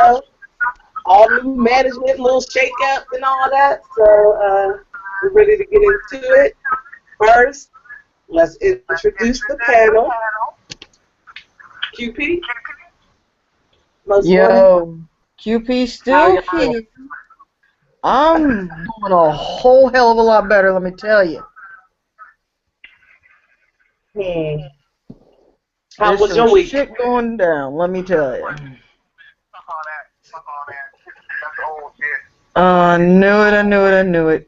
uh, all new management, little shake up and all that. So we're ready to get into it. First, let's introduce the panel. QP, most wanted. Yo, QP still here. I'm doing a whole hell of a lot better, let me tell you. How There's was your some week? shit going down, let me tell you. I knew it, I knew it, I knew it.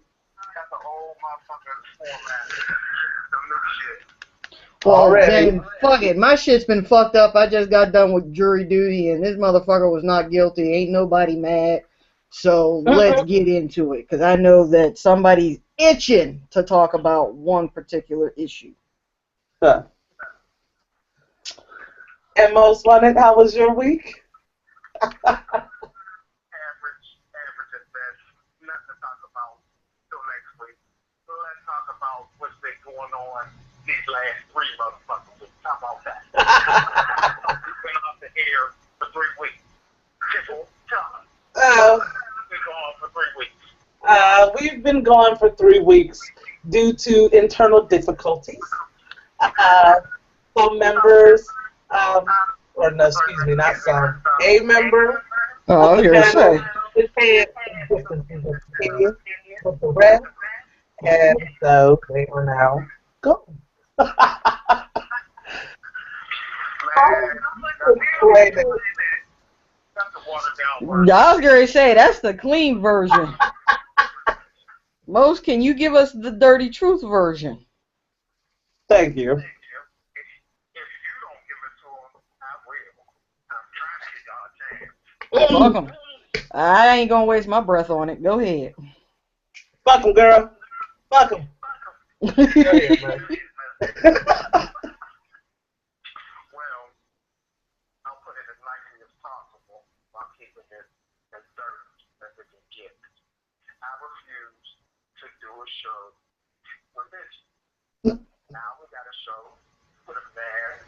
Well, then, fuck it. My shit's been fucked up. I just got done with jury duty, and this motherfucker was not guilty. Ain't nobody mad. So let's get into it, because I know that somebody's itching to talk about one particular issue. Huh. And most wanted, how was your week? Average at best. Nothing to talk about till next week. So let's talk about what's been going on these last 3 motherfucking weeks. How about that? We've been off the air for 3 weeks. Triple time. We've been gone for 3 weeks. We've been gone for 3 weeks due to internal difficulties. Some members, or no, excuse me, not some, a member Oh, of the you're panel say. is had differences of opinion with the rest, and so they are now gone. I was going to say, that's the clean version. Most, can you give us the dirty truth version? Thank you. If you don't give it to them, I will. I'm trying to get y'all a chance. Fuck 'em. I ain't going to waste my breath on it. Go ahead. Fuck 'em, girl. Fuck 'em. Go ahead, man. Well, I'll put it as nicely as possible while keeping it as dirty as it can get. I refuse to do a show with bitches. Now we got a show with a man,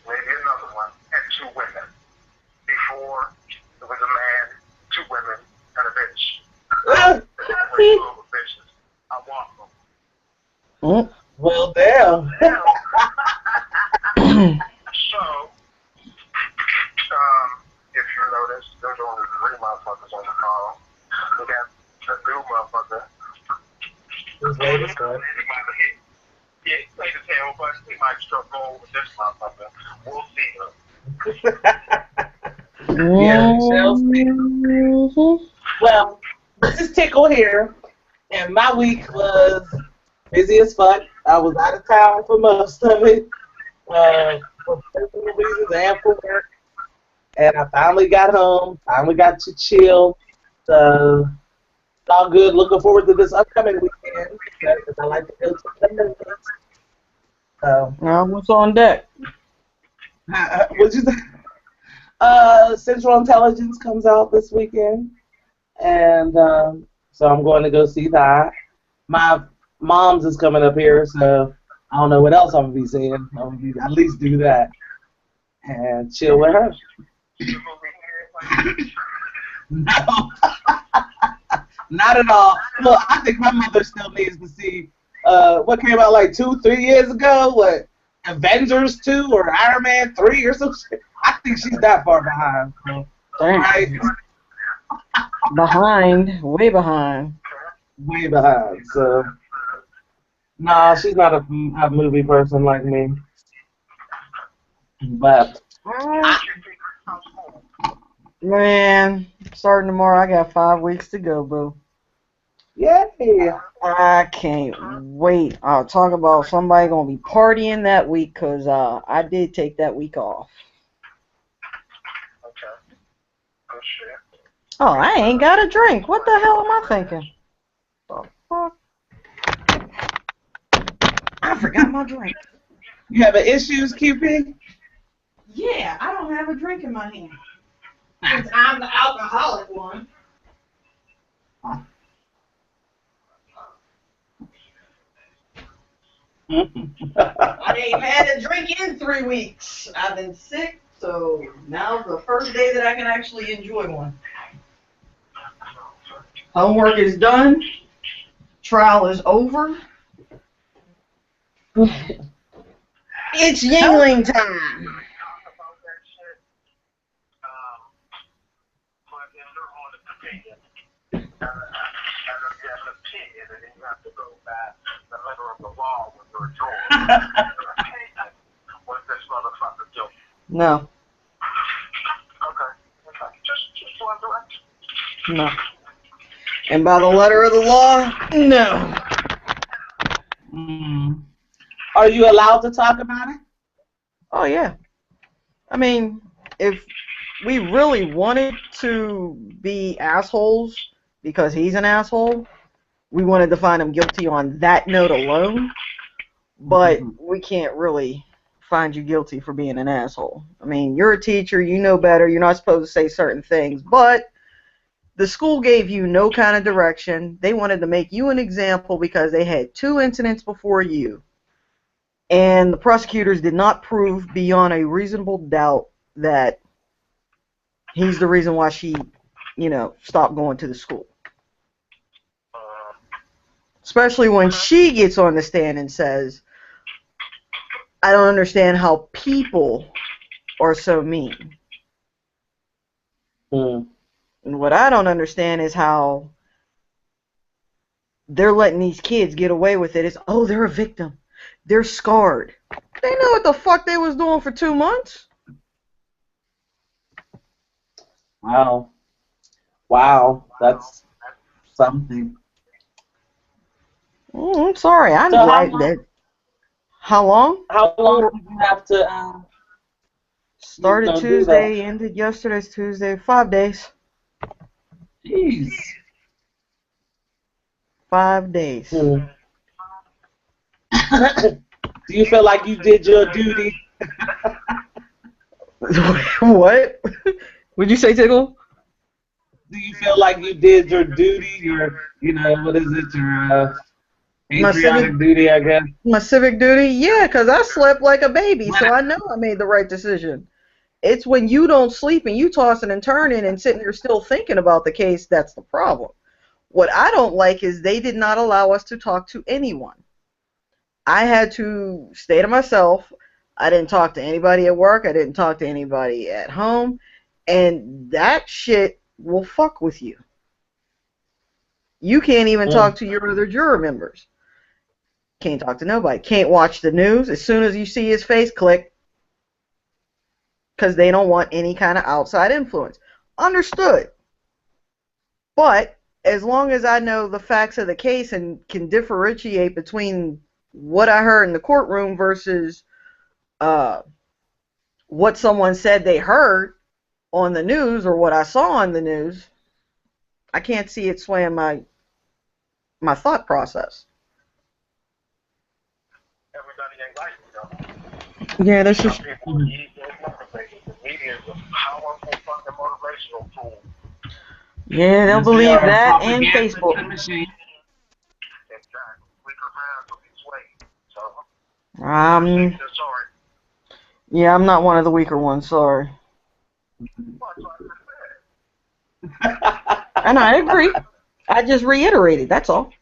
maybe another one, and 2 women. Before, it was a man, 2 women, and a bitch. Bitches. I want them. Well, damn. So, if you notice, there's only 3 motherfuckers on the call. We got a new motherfucker. This lady's good. He might have hit. Yeah, played his tail, but he might struck gold with this motherfucker. We'll see him. Yeah, we shall see. Well, this is Tickle here, and my week was busy as fuck. I was out of town for most of it, for personal reasons and for work. And I finally got home, finally got to chill. So, it's all good. Looking forward to this upcoming weekend, because I like to go to the movies. So, Now, what's on deck? what'd you say? Central Intelligence comes out this weekend, and so I'm going to go see that. My mom's is coming up here, so I don't know what else I'm gonna be seeing. I'm gonna be, at least do that and chill with her. No, not at all. Look, I think my mother still needs to see what came out like 2-3 years ago. What, Avengers 2 or Iron Man 3 or some shit. I think she's that far behind. So, right? Behind, way behind. Way behind. So, nah, she's not a movie person like me. But Man, starting tomorrow, I got 5 weeks to go, boo. yay! I can't wait. I'll talk about somebody gonna be partying that week, cause I did take that week off. Okay. Oh, shit. Oh, I ain't got a drink. What the hell am I thinking? The fuck? I forgot my drink. You having issues, QP? Yeah, I don't have a drink in my hand. Since I'm the alcoholic one. I ain't had a drink in 3 weeks. I've been sick So now's the first day that I can actually enjoy one. Homework is done. Trial is over. It's Yingling time. No. Okay. Just wondering. No. And by the letter of the law, no. Are you allowed to talk about it? Oh, yeah. I mean, if we really wanted to be assholes because he's an asshole, we wanted to find him guilty on that note alone. But we can't really find you guilty for being an asshole. I mean, you're a teacher, you know better, you're not supposed to say certain things, but the school gave you no kind of direction. They wanted to make you an example because they had 2 incidents before you. And the prosecutors did not prove beyond a reasonable doubt that he's the reason why she, stopped going to the school. Especially when she gets on the stand and says, I don't understand how people are so mean. And what I don't understand is how they're letting these kids get away with it. It's, oh, they're a victim. They're scarred. They know what the fuck they was doing for 2 months. Wow, that's something. I'm sorry, I'm So right that. How long? How long did you have to? Started Tuesday, ended yesterday's Tuesday. 5 days. Jeez. 5 days. Do you feel like you did your duty? What? Would you say, Tickle? Do you feel like you did your duty? Your, what is it? Your patriotic duty, I guess. My civic duty? Yeah, because I slept like a baby, so I know I made the right decision. It's when you don't sleep and you tossing and turning and sitting here still thinking about the case that's the problem. What I don't like is they did not allow us to talk to anyone. I had to stay to myself. I didn't talk to anybody at work. I didn't talk to anybody at home. And that shit will fuck with you. You can't even talk to your other juror members. Can't talk to nobody. Can't watch the news. As soon as you see his face, click. Because they don't want any kind of outside influence. Understood. But as long as I know the facts of the case and can differentiate between what I heard in the courtroom versus what someone said they heard on the news or what I saw on the news, I can't see it swaying my thought process. Everybody ain't like it, though. Yeah, that's just. Some people need their motivation. The media is a powerful fucking motivational tool. Yeah, they'll believe that and Facebook. Exactly. Weaker minds will be swayed. So, sorry. Yeah, I'm not one of the weaker ones, sorry. And I agree. I just reiterated, that's all.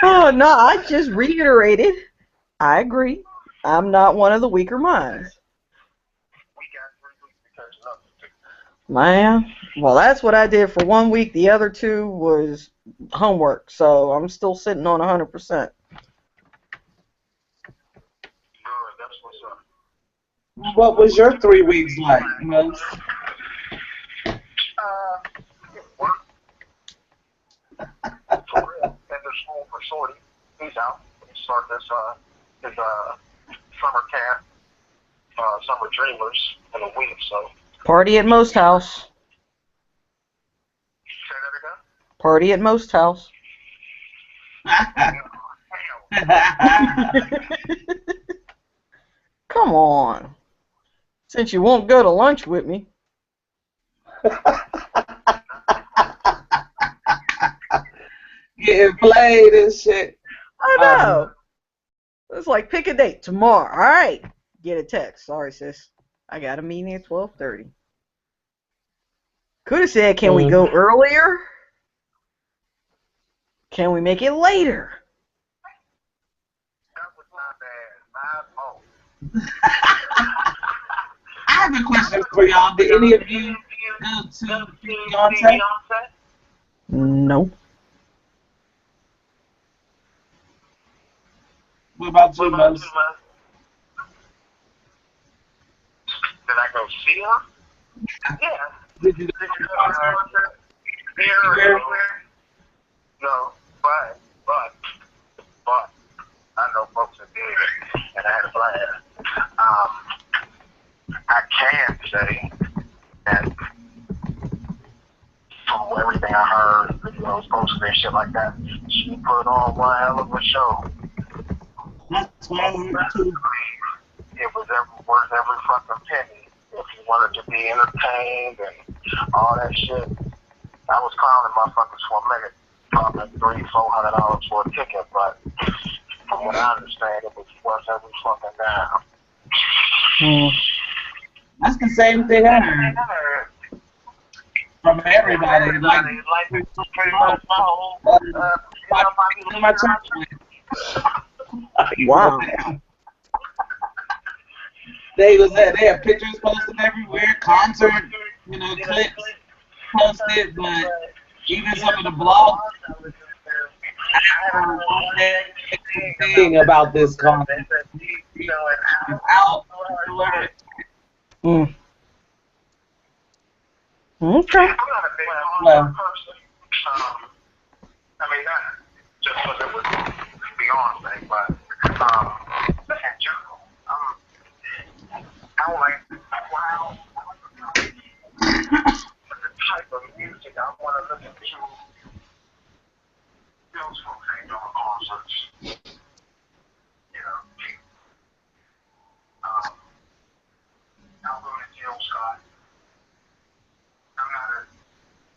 Oh, no, I just reiterated. I agree. I'm not one of the weaker minds. Man, well, that's what I did for 1 week. The other 2 was homework, so I'm still sitting on 100%. What was your 3 weeks like, Most? For real. End of school for Shorty. He's out. He started his summer camp, Summer Dreamers, in a week, so. Party at Most House. Say that again? Party at Most House. Come on. Since you won't go to lunch with me. Getting played and shit. I know. It's like, pick a date. Tomorrow. All right. Get a text. Sorry, sis. I got a meeting at 12:30. Could have said, can we go earlier? Can we make it later? That was my bad. My fault. I have a question for y'all. Did any of you go to Beyonce? No. What about you, Mose? Did I go see her? Yeah. Did you go to the concert? Here. No, but I know folks that did, and I had a blast. I can say that from everything I heard, videos posted and shit like that, she put on one hell of a show. That's what I heard too. It was worth every fucking penny. If you wanted to be entertained and all that shit, I was clowning motherfuckers for a minute, talking $300-400 for a ticket, but from what I understand, it was worth every fucking dime. That's the same thing I heard from everybody. Like pretty much my whole, my church. Wow. They had pictures posted everywhere, concert, clips posted, but even some of the blogs. I heard one thing about this concert. Out. Okay. I'm not a big person. I mean, not just because it was Beyonce, but in general, I don't like wow. The type of music I want to listen to. Those folks ain't doing concerts. I'll go to Jill Scott. I'm not a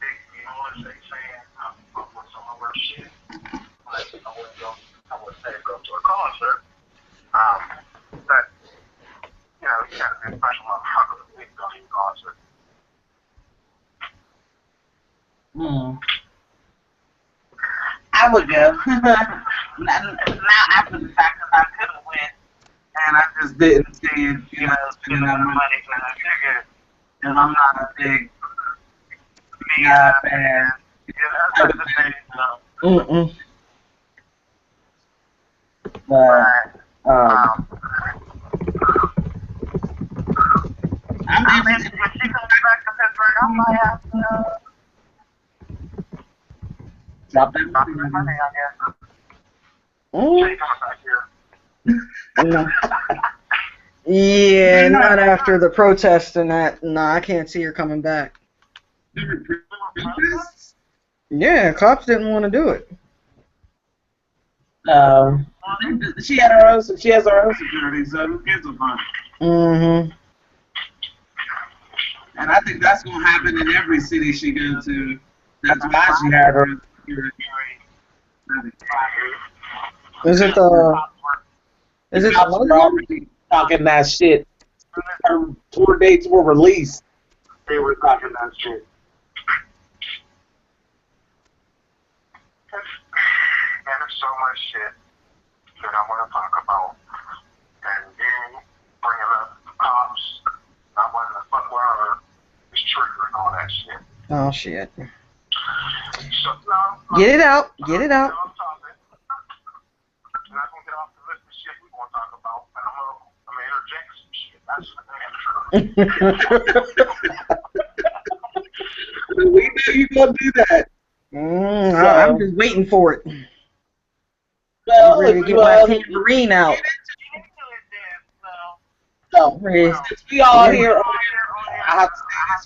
big Beyonce fan. I fuck with some of her shit. But I wouldn't say go to a concert. But, you gotta be a special motherfucker to go to a concert. I would go. Now after the fact, because I could have went, and I just didn't see it, spending that money for that ticket, because I'm not a big Beyonce fan. That's the thing, But, I mean, if she comes back to Pittsburgh, I might have to drop that money, I guess. She comes back here. Yeah, not after the protest and that. Nah, I can't see her coming back. Yeah, cops didn't want to do it. She had her own. She has her own security, so who gives a fuck? Mm-hmm. And I think that's gonna happen in every city she goes to. That's why she had her own security. Is it the? Is it already talking that shit? Her tour dates were released. They were talking that shit. Man, there's so much shit that I want to talk about. And then bringing up the cops, not wanting to fuck with her, is triggering all that shit. Oh, shit. So, no, Get it out. Get it out. I'm talking. I'm not going to get off the list of shit we're going to talk about, but I'm going to interject some shit. That's for damn sure. We knew you gonna do that. I'm just waiting for it. Well, I'm ready to get my tambourine out. So, since we all here, I have to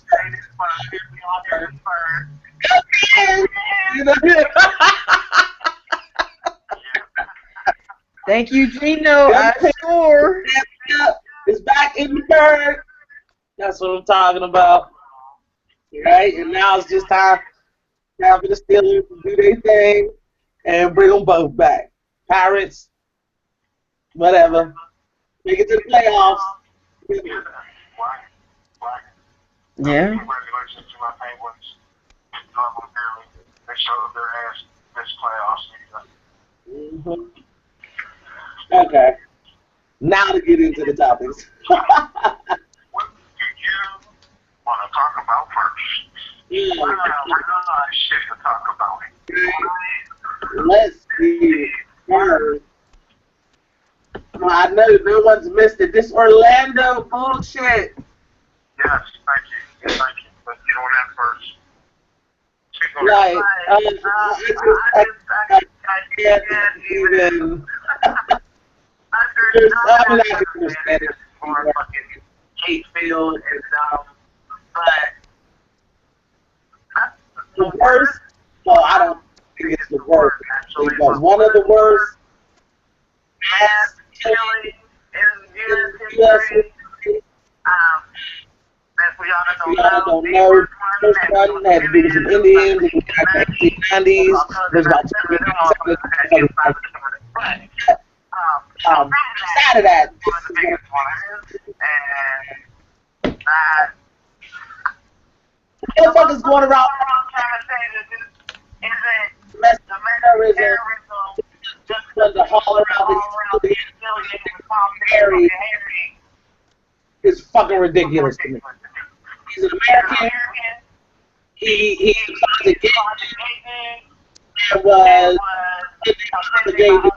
say this first. Thank you, Gino. I score. It's back in the bird. That's what I'm talking about. Right? And now it's just time for the Steelers to do their thing and bring them both back. Pirates, Whatever. Make it to the playoffs. Yeah. Congratulations to my Penguins. Love them dearly. They showed their ass this playoff season. Okay. Now to get into the topics. What do you want to talk about first? Yeah. We're gonna have shit to talk about. Let's see. First, I know no one's missed it. This Orlando bullshit. Yes, thank you. Thank you. Let's get on that first. Like, I can't even. I'm not understand it. More fucking hate filled and dumb. But the worst, well, I don't think it's the worst. Because one of the worst mass killing in U.S. history. As we all don't know, first one had to do with some Indians in the 1990s. There's about 2 outside of that, one of the biggest ones. And motherfuckers going around terrorism just because the haul around the Harry is fucking ridiculous to me. He's an American. He was a gay. There was the gay dude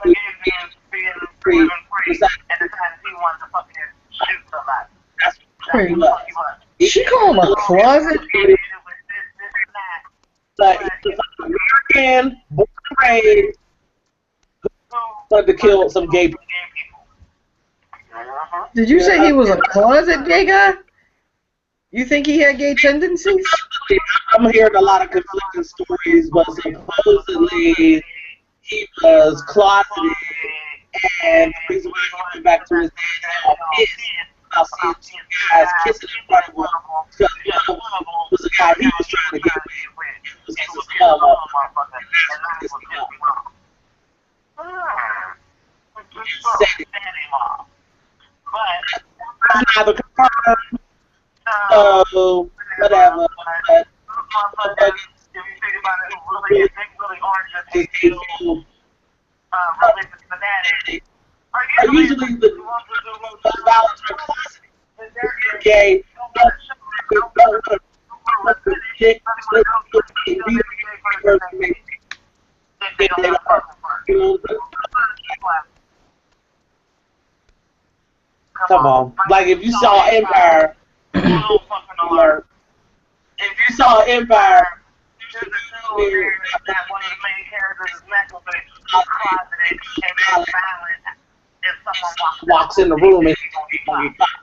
being free. and the time he wanted to fucking shoot somebody. That's what he was. She call him a closet? But he's an American, born and raised, who wanted to kill some gay people. Did you say he was a closet gay guy? You think he had gay tendencies? I'm hearing a lot of conflicting stories, but supposedly he was closeted, and the reason why he went back to his dad all pissed about seeing two guys kissing in front of him, because one of them was a guy he was trying to get with. He was his cum up. But neither confirmed. So, whatever. But if you think about it, really orange and religious fanatics are usually the most violent are closeted. They're gay. Come on. Like if you saw Empire, alert. If you saw Empire, that one of the main characters is Michael, closeted and violent. If someone walks in the room and he's gonna get popped.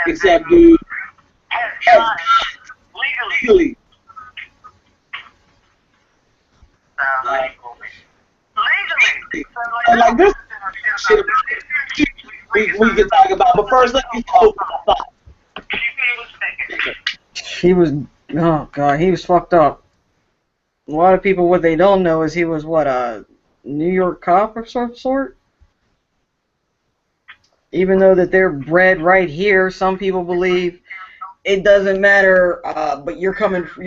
Except dude has guns legally. Like this shit we can talk about, but first let me know what I thought. He was, oh god, he was fucked up. A lot of people, what they don't know is he was, what, a New York cop of some sort? Even though that they're bred right here, some people believe it doesn't matter, but your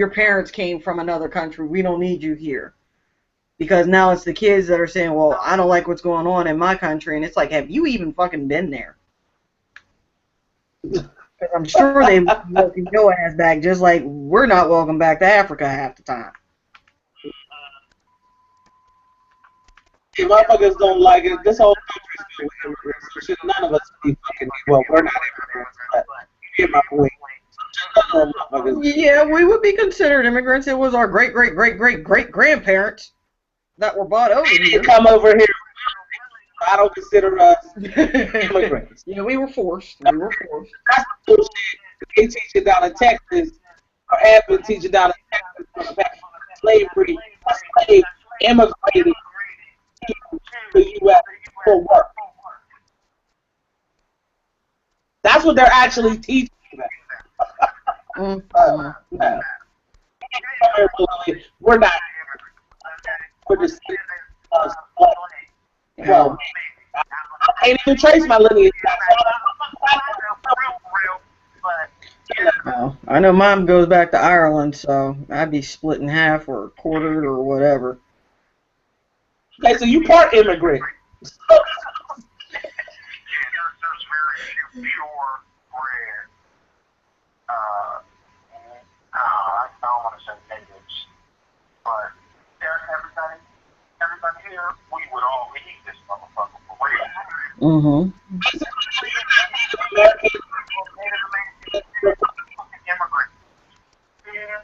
parents came from another country, we don't need you here. Because now it's the kids that are saying, well, I don't like what's going on in my country, and it's like, have you even fucking been there? I'm sure they welcome your ass back, just like we're not welcome back to Africa half the time. Yeah, motherfuckers don't like it. This whole country's filled with immigrants, so should none of us be fucking, well, we're not immigrants, but you get my point. Yeah, we would be considered immigrants. It was our great-great-great-great-great-grandparents that were brought over here. Come over here. I don't consider us immigrants. Yeah, we were forced. We were forced. That's the bullshit. They teach it down in Texas, or have been teaching down in Texas for the past slavery, slave immigrated to the U.S. for work. That's what they're actually teaching them. We're not. We're just Well, I can't even trace my lineage. Well, I know mom goes back to Ireland, so I'd be split in half or quartered or whatever. Okay, so you part immigrant. There's very few pure bred, I don't want to say natives, but everybody here, we would all eat this motherfucker for real. Immigrant. Yeah.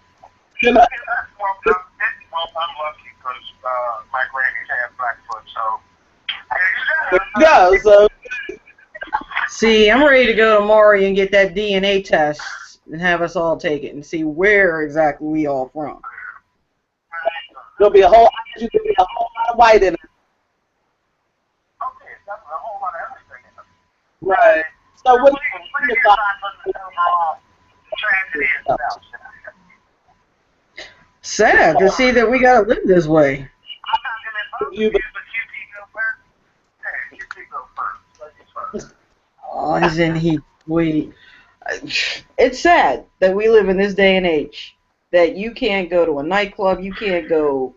Well, I'm lucky because my granny's half Blackfoot, so. There you go. So. See, I'm ready to go to Maury and get that DNA test and have us all take it and see where exactly we all from. There'll be a whole lot of white in it. Okay, that's a whole lot of everything in it. Right. So what do you think about tragedy itself? Sad to see that we gotta live this way. Oh, isn't he sweet? It's sad that we live in this day and age that you can't go to a nightclub, you can't go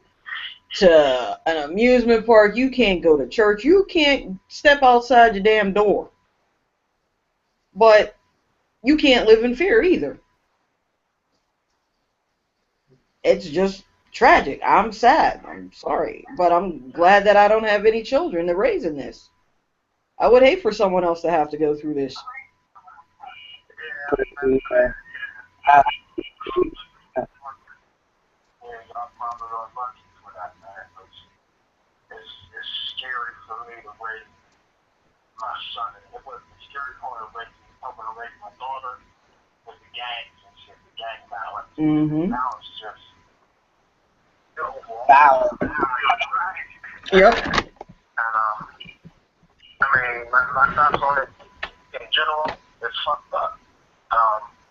to an amusement park, you can't go to church, you can't step outside your damn door. But you can't live in fear either. It's just tragic. I'm sad. I'm sorry. But I'm glad that I don't have any children to raise in this. I would hate for someone else to have to go through this. It's scary for me to raise my son. It was scary for me to raise my daughter with the gangs and shit, the gang violence. Now it's just violence? Yep. And I mean, my thoughts on it in general is fucked up.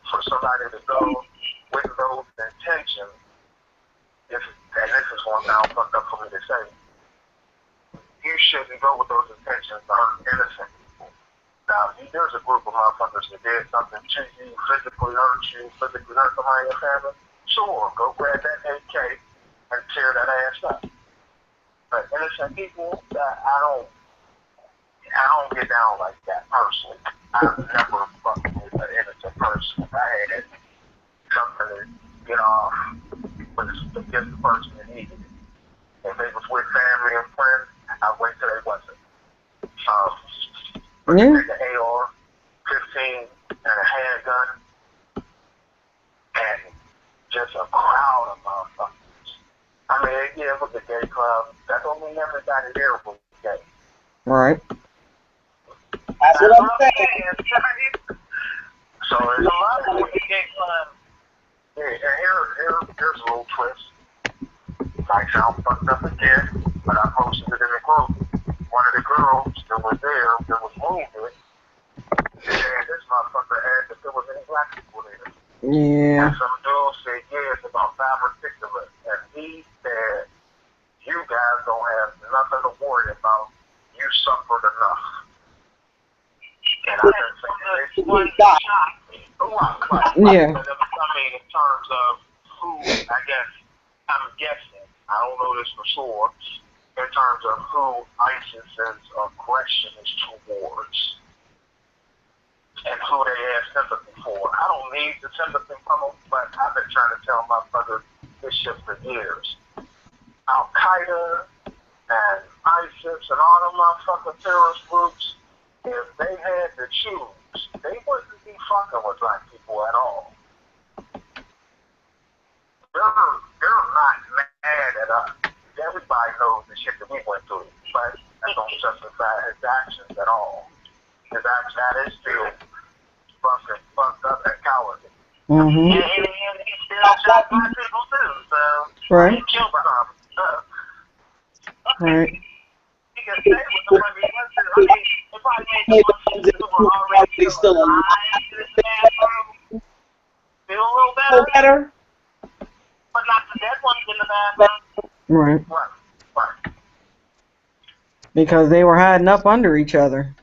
For somebody to go with those intentions, and this is one now fucked up for me to say, you shouldn't go with those intentions to hurt innocent people. Now, if there's a group of motherfuckers that did something to you, physically hurt somebody in your family, sure, go grab that AK and tear that ass up. But innocent people, I don't get down like that personally. I've never fucked with an innocent person. I had something to get off against the person that needed it. If they was with family and friends, I'd wait till they wasn't. Take the AR-15 and a handgun and just a crowd of motherfuckers. I mean, yeah, it was a gay club. That don't mean everybody there was gay. Right. That's what I'm saying. So there's a lot of gay clubs. Yeah, and here's a little twist. Might sound fucked up again, but I posted it in the group. One of the girls that was there, that was wounded, said this motherfucker asked if there was any black people there. Yeah. And some dude said, yeah, it's about 5 or 6 of us. And he said, you guys don't have nothing to worry about. You suffered enough. And I didn't say this one shocked me. Yeah. I mean, in terms of who, I guess, I'm guessing, I don't know this for sure, in terms of who ISIS's aggression is towards and who they have sympathy for. I don't need the sympathy from them, but I've been trying to tell my brother this shit for years. Al-Qaeda and ISIS and all them motherfucking terrorist groups, if they had to choose, they wouldn't be fucking with black people at all. They're not mad at us. Everybody knows the shit that we went through, but that don't justify his actions at all. His actions is still fucking fucked up and cowardly. And he still shot black people too, so right. He killed some. Right. He can stay with the one he went to. I mean, it probably made the ones who were already still alive in this bathroom feel a little better. But not the dead ones in the bathroom. Right. Right. Because they were hiding up under each other,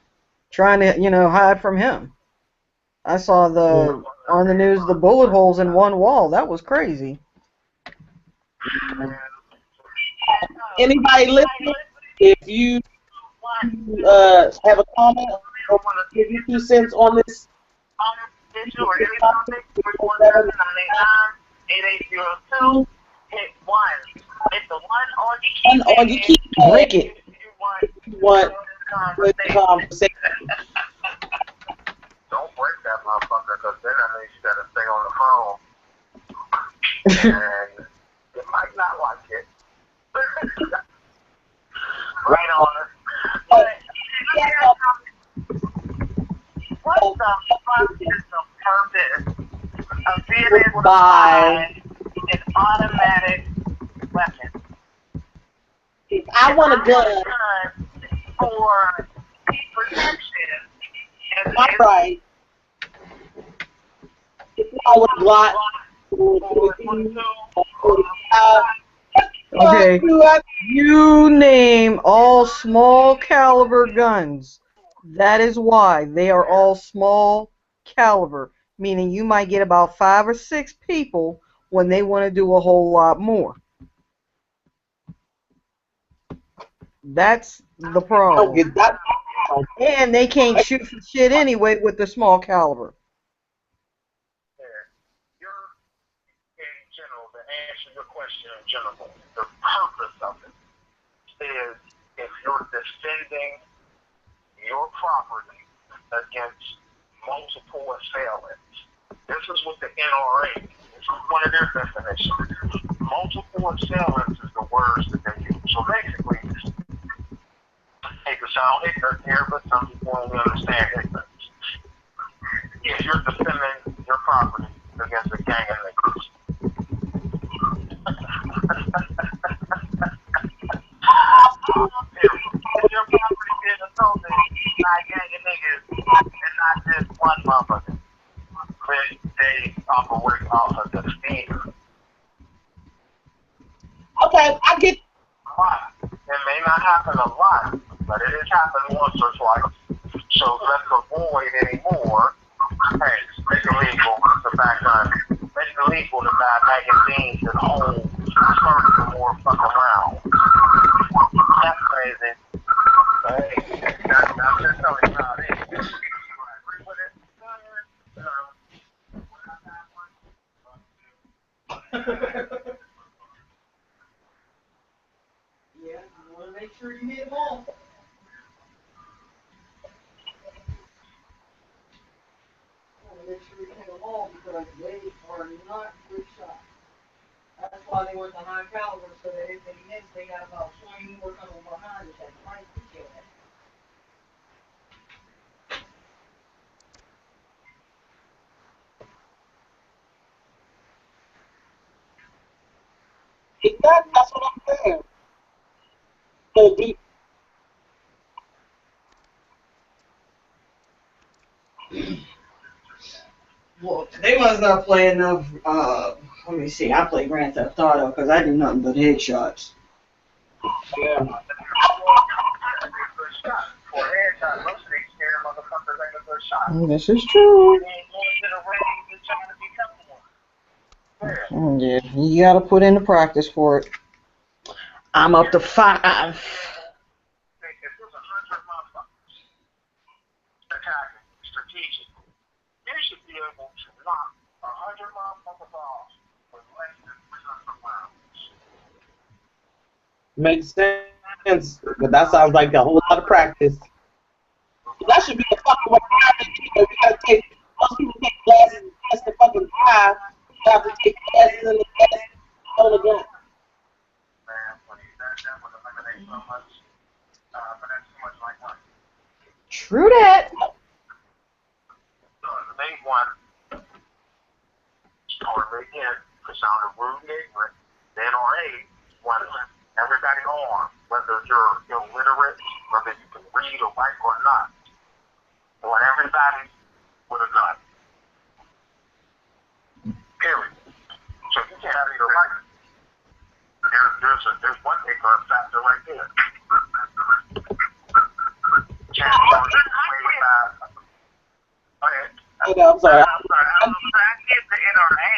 trying to, hide from him. I saw on the news the bullet holes in one wall. That was crazy. Anybody listening, if you have a comment or want to give your 2 cents on this, issue or any topic, 347-989-8802, hit 1. Hit the 1 on your keypad. Break it. If you want this conversation. Don't break that motherfucker, because then that means you got to stay on the phone. And you might not like it. Right on it. But, what the fuck is the purpose of being able to buy an automatic weapon? If I want a gun for protection, that's right. If I want a Glock, okay, you name all small caliber guns. That is why they are all small caliber, meaning you might get about 5 or 6 people when they want to do a whole lot more. That's the problem. And they can't shoot for shit anyway with the small caliber. In general, to answer your question in general, the purpose of it is if you're defending your property against multiple assailants. This is what the NRA, this is one of their definitions. Multiple assailants is the words that they use. So basically, I hate to sound ignorant here, but some people only understand ignorance. If you're defending your property against a gang of niggas. If your property is assaulted by a gang of niggas and not just one motherfucker, then they operate off of the fear. Okay, I get It may not happen a lot, but it has happened once or twice. So let's avoid any more. Hey, make it legal to back gun. Make it legal to buy magazines and hold 30 or more fucking rounds. That's crazy. Hey, that's just telling you how it is. You agree with it? Yeah, you want to make sure you hit them all. Make sure you hit them all because they are not good shots. That's why they went to high caliber, so that if they miss, they got about 20 more coming behind us that might kill it. Exactly, that's what I'm saying. So Well, they must not play enough. Let me see. I play Grand Theft Auto because I do nothing but headshots. yeah. This is true. Yeah, you gotta put in the practice for it. I'm up to 5. If there's 100 motherfuckers attacking strategically, you should be able to knock 100 motherfuckers off with less than 300 rounds. Makes sense, but that sounds like a whole lot of practice. That should be the fucking requirement. You gotta take, most people take classes and test the fucking drive. You have to take classes and the test on the gun. Man, that would eliminate so much, but that's too much like money. True that. The main one, or again, it sounded rude and ignorant. The NRA wants everybody armed, whether you're illiterate, whether you can read or write or not. They want everybody with a gun. Period. So you can't have either right. There's one ignorant factor right there. I'm sorry. I get the NRA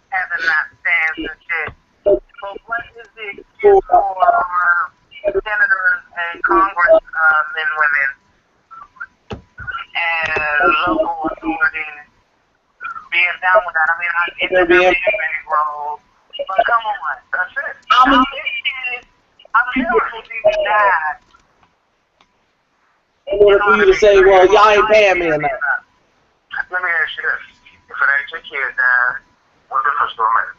having that stance and shit. But what is the excuse for our senators and congressmen, women, and local authorities being down with that? I mean, I get that they're making big roles, but come on, that's it. I'm sure who's even died. In order for you to say, well, y'all ain't paying me enough. Let me ask you this. If it ain't your kid, then what difference do it make?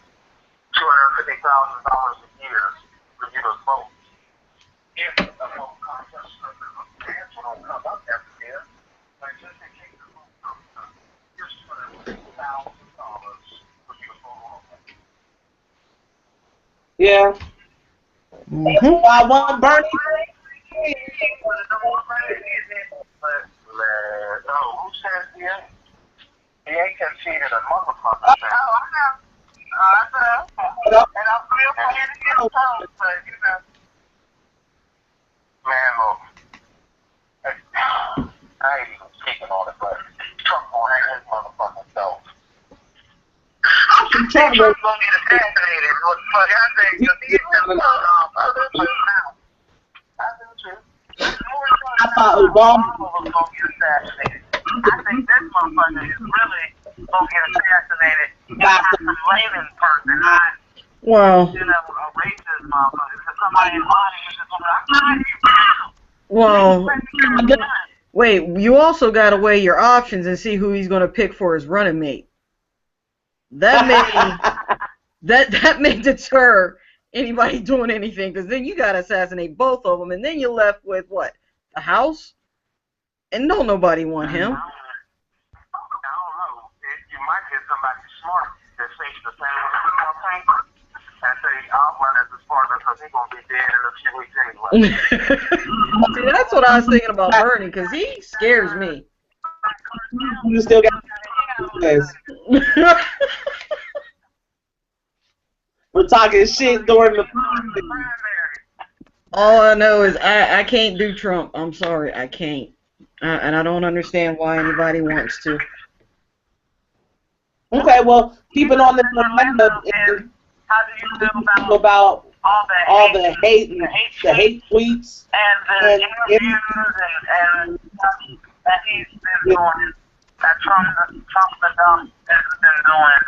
$250,000 a year for you to vote. If the vote contest don't come up every year, but just in case the vote comes up, here's $250,000 for you to vote on. Yeah. I want Bernie. No, who says he ain't? He ain't conceded a motherfucker. Oh, I know. And I'm still playing his toes, but you know. Man, look. I ain't even speaking on it, but Trump gonna hang his motherfucking self. Trump's gonna get assassinated. What the fuck I think? Because he's just other now. I do too. I thought Obama was going to get assassinated. I think this motherfucker is really going to get assassinated by some layman person, not, Well, you know, a racist motherfucker. Because somebody in body is just going to be like, well, wait, you also got to weigh your options and see who he's going to pick for his running mate. That may deter anybody doing anything, because then you got to assassinate both of them, and then you're left with what? The House? And don't nobody want him. I don't know. You might get somebody smart that thinks the same way put on paper and say, I'll run as a partner because he's going to be dead in a few weeks anyway. See, that's what I was thinking about Bernie, because he scares me. You still got this. We're talking shit during the primary. All I know is I can't do Trump. I'm sorry, I can't. And I don't understand why anybody wants to. Okay, well, keep it on the agenda. How do you feel about all the hate tweets and the interviews and that he's been doing, that Trump the dumb has been doing?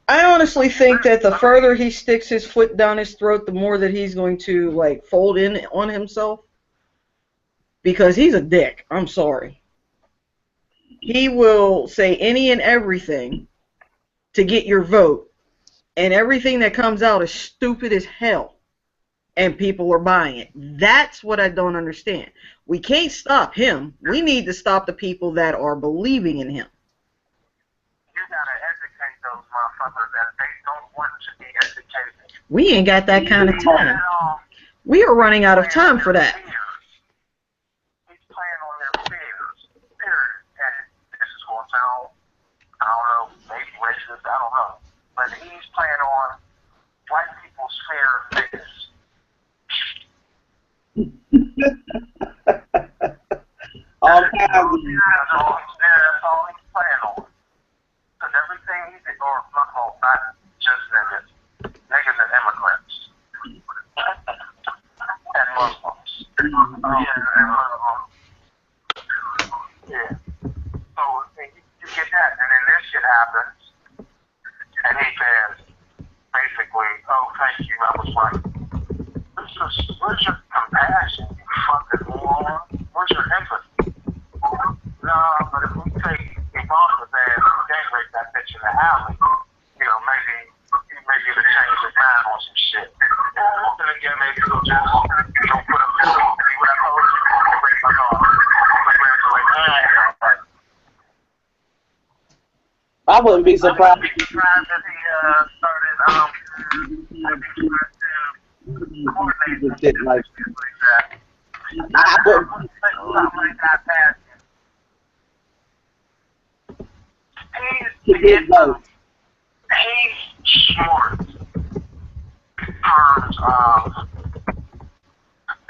I honestly think that the further he sticks his foot down his throat, the more that he's going to, like, fold in on himself. Because he's a dick. I'm sorry. He will say any and everything to get your vote. And everything that comes out is stupid as hell. And people are buying it. That's what I don't understand. We can't stop him. We need to stop the people that are believing in him. You gotta educate those motherfuckers, and they don't want to be educated. We ain't got that kind of time. We are running out of time for that. He's playing on their fears. Period. And this is going to sound, I don't know, maybe racist, I don't know. But he's playing on white people's fears. All kinds of that's all he's playing on. Because everything he did, or not just niggas, niggas and immigrants. And Muslims. Yeah. So you get that, and then this shit happens, and he says, basically, oh, thank you, I was right. Where's your compassion, you fucking moron? Where's your empathy? No, but if we take Ivanka's ass and gang rape that bitch in the alley, you know, maybe get a change of mind on some shit. Then again, maybe he'll just don't put up his feet. See what I told you? And rape my dog. I wouldn't be surprised. I wouldn't be surprised if he started coordinating shit like that. I wouldn't. Something like that past him. He's smart in terms of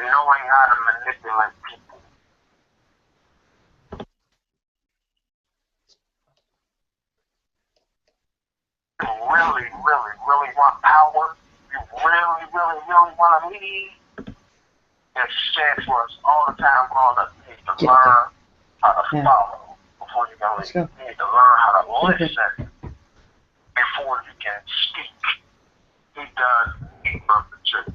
knowing how to manipulate people. You really, really, really want power. You really, really, really want to lead. It's said to us all the time growing up, you need to learn how to follow before you can lead. You need to learn how to listen before you can speak. He does eat the truth.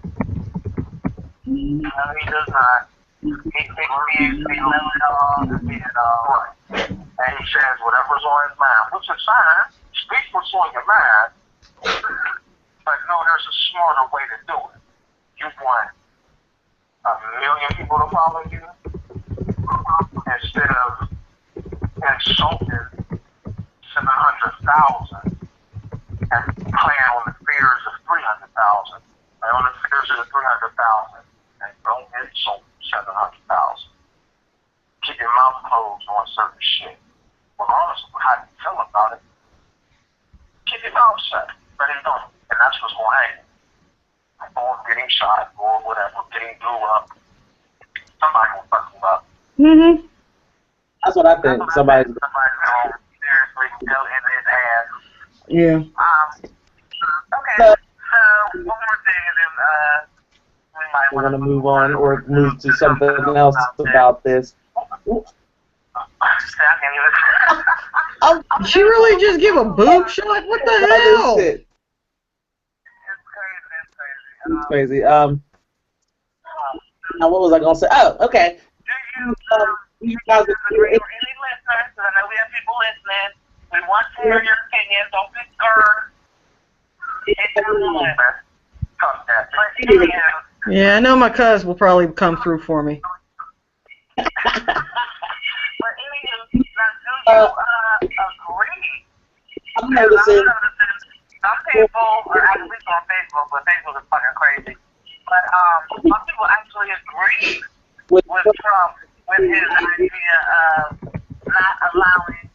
No, he does not. He thinks he love it all, right. And he says whatever's on his mind, which is fine. Speak what's on your mind. But no, there's a smarter way to do it. You want 1,000,000 people to follow you instead of insulting 700,000 and playing on the fears of 300,000. Play on the fears of the 300,000 and don't insult 700,000. Keep your mouth closed on certain shit. Regardless of how you feel about it, keep your mouth shut. But he don't. And that's what's going to happen. Or getting shot, or whatever, getting blew up. Somebody will fuck you up. Mm-hmm. That's what I think. Somebody's going to seriously go in his ass. Yeah. Okay, so one more thing, and then we might want to move on or move to something else about this. She really just give a boob shot? What the hell? It's crazy. Now what was I gonna say? Oh, okay. Do you guys agree with any listeners? Because I know we have people listening. We want to hear your opinion. Don't be scared. Yeah, I know my cuz will probably come through for me. But anywho, do you agree? I'm noticing. Some people are actually on Facebook, but Facebook is fucking crazy. But some people actually agree with Trump with his idea of not allowing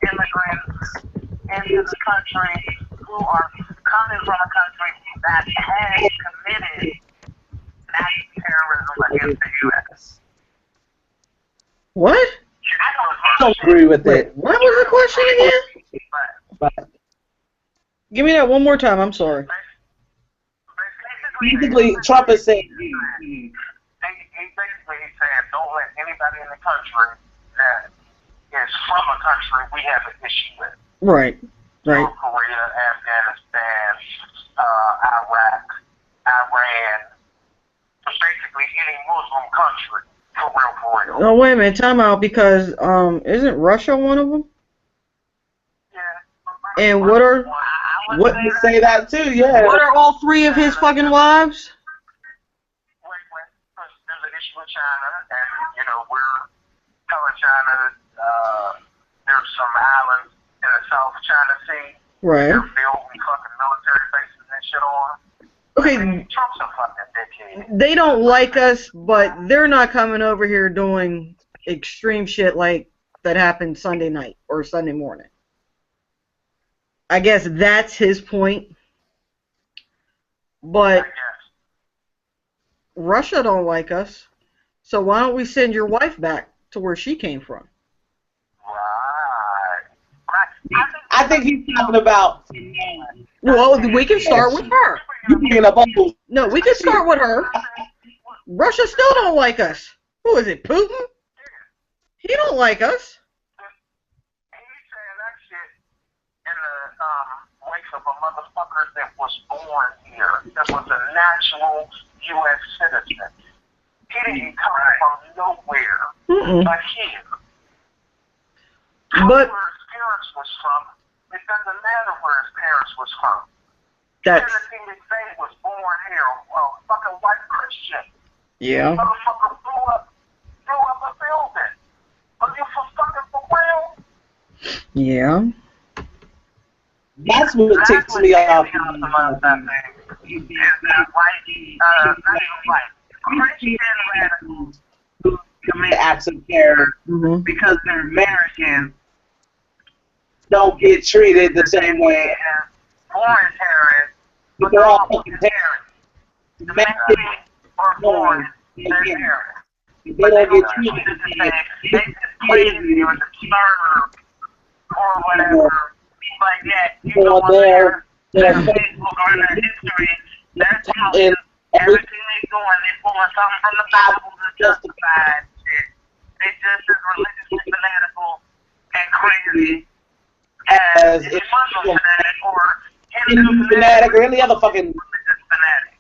immigrants into the country who are coming from a country that has committed national terrorism against the U.S. What? I don't agree with it. What was the question again? But give me that one more time. I'm sorry. Basically, Trump is saying he basically said, don't let anybody in the country that is from a country we have an issue with. Right. Right. North Korea, Afghanistan, Iraq, Iran, so basically any Muslim country, for real. Oh, wait a minute. Time out, because isn't Russia one of them? Yeah. And what are... Wouldn't you say that too? Yeah. What are all three of his fucking wives? There's an issue with China, and we're telling China there's some islands in the South China Sea. Right. They're building fucking military bases and shit on. Okay. Trump's a fucking dickhead. They don't like us, but they're not coming over here doing extreme shit like that happened Sunday night or Sunday morning. I guess that's his point. But Russia don't like us. So why don't we send your wife back to where she came from? Right. I think he's talking about. Well, we can start with her. No, we can start with her. Russia still don't like us. Who is it, Putin? He don't like us. In the wake of a motherfucker that was born here, that was a natural U.S. citizen. He didn't come from nowhere but here. But where his parents was from, it doesn't matter where his parents was from. Timothy McVeigh was born here, fucking white Christian. Yeah. Motherfucker blew up a building. Are you for real? Yeah. That's what ticks me off. Christian radicals who commit acts of terror because they're Americans don't get treated the same way as foreign terrorists, but they're all fucking terrorists. Domestic or foreign, they're there. They But don't get they treated. just crazy or disturbed or whatever. But yet, you go on their Facebook or their history, they're telling everything they're doing, they're pulling something from the Bible to justify shit. They just as religiously fanatical and crazy as a Muslim fanatic or Hindu fanatic or any other fucking religious fanatic.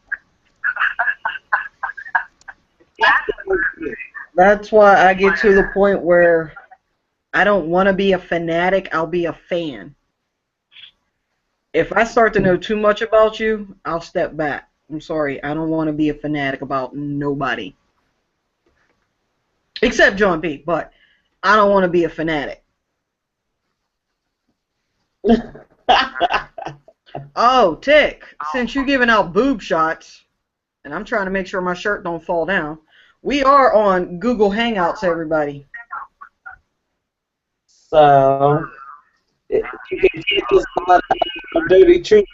That's why I get to the point where I don't want to be a fanatic, I'll be a fan. If I start to know too much about you, I'll step back. I'm sorry, I don't want to be a fanatic about nobody. Except John B., but I don't want to be a fanatic. Oh, Tick, since you're giving out boob shots, and I'm trying to make sure my shirt don't fall down, we are on Google Hangouts, everybody. So, you can see this on Dirty Truth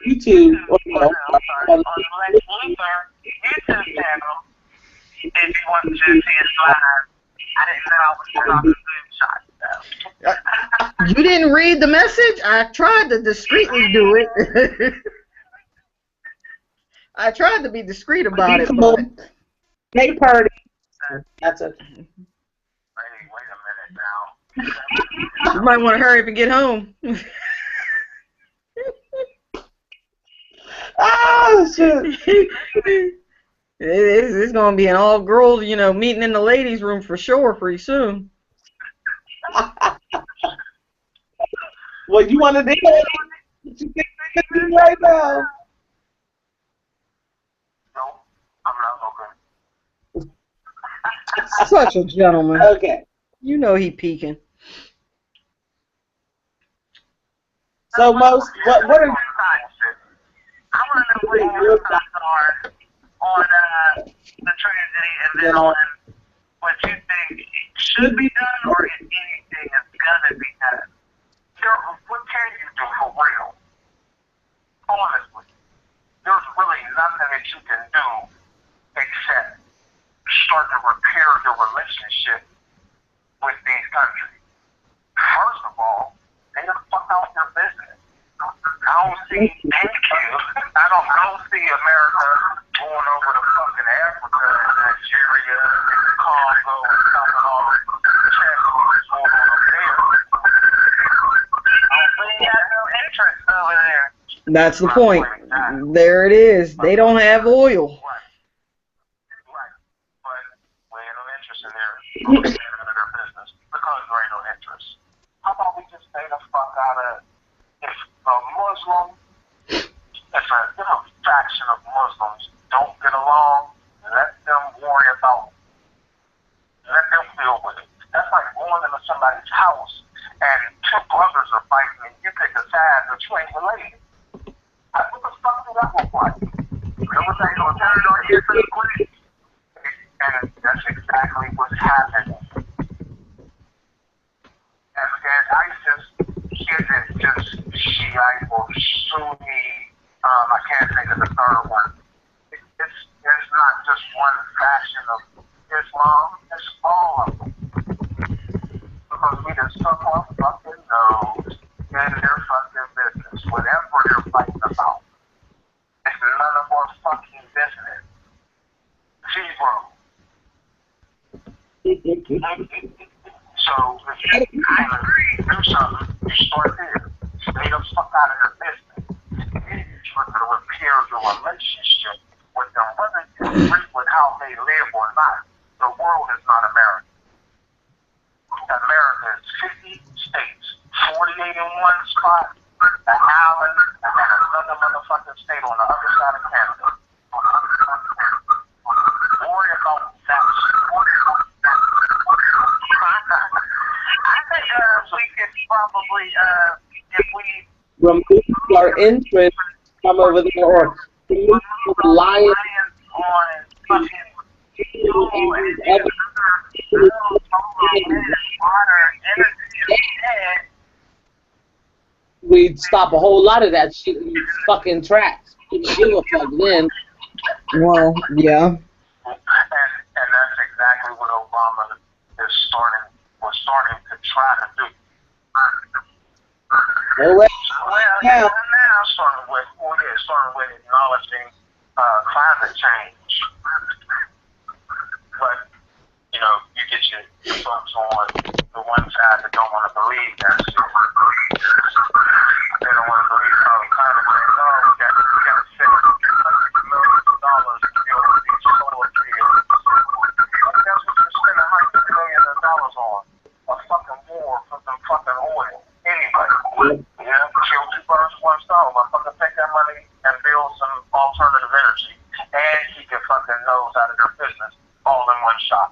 YouTube or On Lex Luthor YouTube channel, if you want to see us live. I didn't know I was talking boob shots, though. You didn't read the message? I tried to discreetly do it. I tried to be discreet about it, but... Hey, party. That's it. Wait a minute now. You might want to hurry up and get home. Oh, shit. It's going to be an all-girls, meeting in the ladies' room for sure pretty soon. Well, you want to do it? What you think they can do right now? No, I'm not okay. Such a gentleman. Okay. You know he peeking. So, most, what are you... I want to know what your thoughts are on the tragedy and then on what you think should be done or if anything is going to be done. What can you do for real? Honestly, there's really nothing that you can do except start to repair your relationship with these countries. First of all, they don't fuck out their business. I don't see, thank you, I don't see America going over to fucking Africa and Nigeria and Congo and stopping all the trafficking that's going on over there. I don't think they got no interest over there. That's the point. There it is. They don't have oil. Right. But we ain't no interest in their business because there ain't no interest. How about we just stay the fuck out of if a Muslim, if a fraction of Muslims don't get along, let them worry about it. Let them deal with it. That's like going into somebody's house and two brothers are fighting and you pick a side but you ain't related. What the fuck do that look like? You know what they gonna turn it on you pretty quick? And that's exactly what's happening. And ISIS isn't just Shiite or Sunni, I can't think of the third one. It's not just one faction of Islam, it's all of them. Because we just suck our fucking nose in their fucking business, whatever they're fighting about. It's none of our fucking business. Zero. So, if you do something, you start there. Stay the fuck out of their business. You're going to repair your relationship with them, whether you agree with how they live or not. The world is not America. America is 50 states, 48 in one spot, an island, and then another motherfucking state on the other side of Canada. Worry about that shit. I think we could probably, if we remove our interest from over there or remove reliance on fucking we'd stop a whole lot of that shit in these fucking tracks. Give a fuck then. Well, yeah. exactly what Obama was starting to try to do. Well, now starting with acknowledging climate change. But, you know, you get your folks on the one side that don't want to believe that shit. They don't want to believe climate change. Oh, we got to spend hundreds of millions of dollars to build these solar fields. Well, that's what you're spending hundreds of millions of dollars on. A fucking war for some fucking oil. Anyway, yeah, kill two birds with one stone. Motherfucker, take that money and build some alternative energy and keep your fucking nose out of their business all in one shot.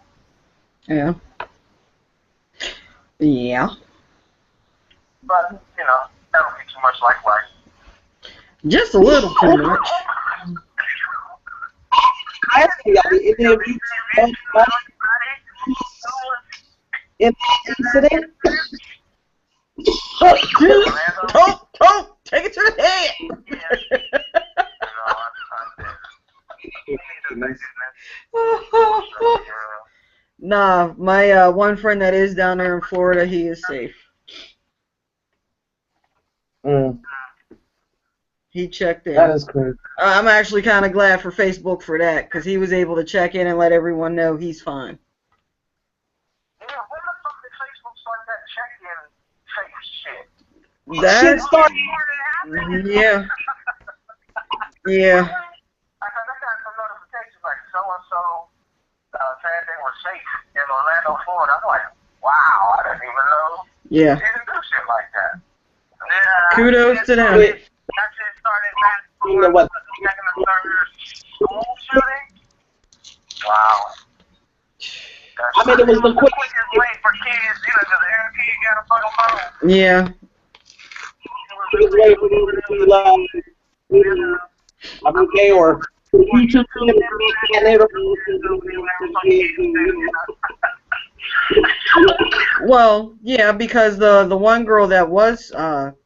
Yeah. Yeah. But, you know, that don't be too much like rice. Just a little too much. I asked you, any of you in that incident? Don't take it to the head. Nah, my one friend that is down there in Florida, he is safe. He checked in. That is crazy. I'm actually kind of glad for Facebook for that, because he was able to check in and let everyone know he's fine. Yeah, when the fuck did Facebook start that check-in fake shit? That's yeah. Yeah. I got some notifications like so-and-so said they were safe in Orlando, Florida. I'm like, wow, I didn't even know Yeah. you didn't do shit like that. Yeah, Kudos to them. That shit started back in the third school shooting. Wow. I mean, it was the quickest way for kids, you know, because every kid got a fucking phone. Yeah. It was way for them to be okay, or YouTube and they Well, yeah, because the one girl that was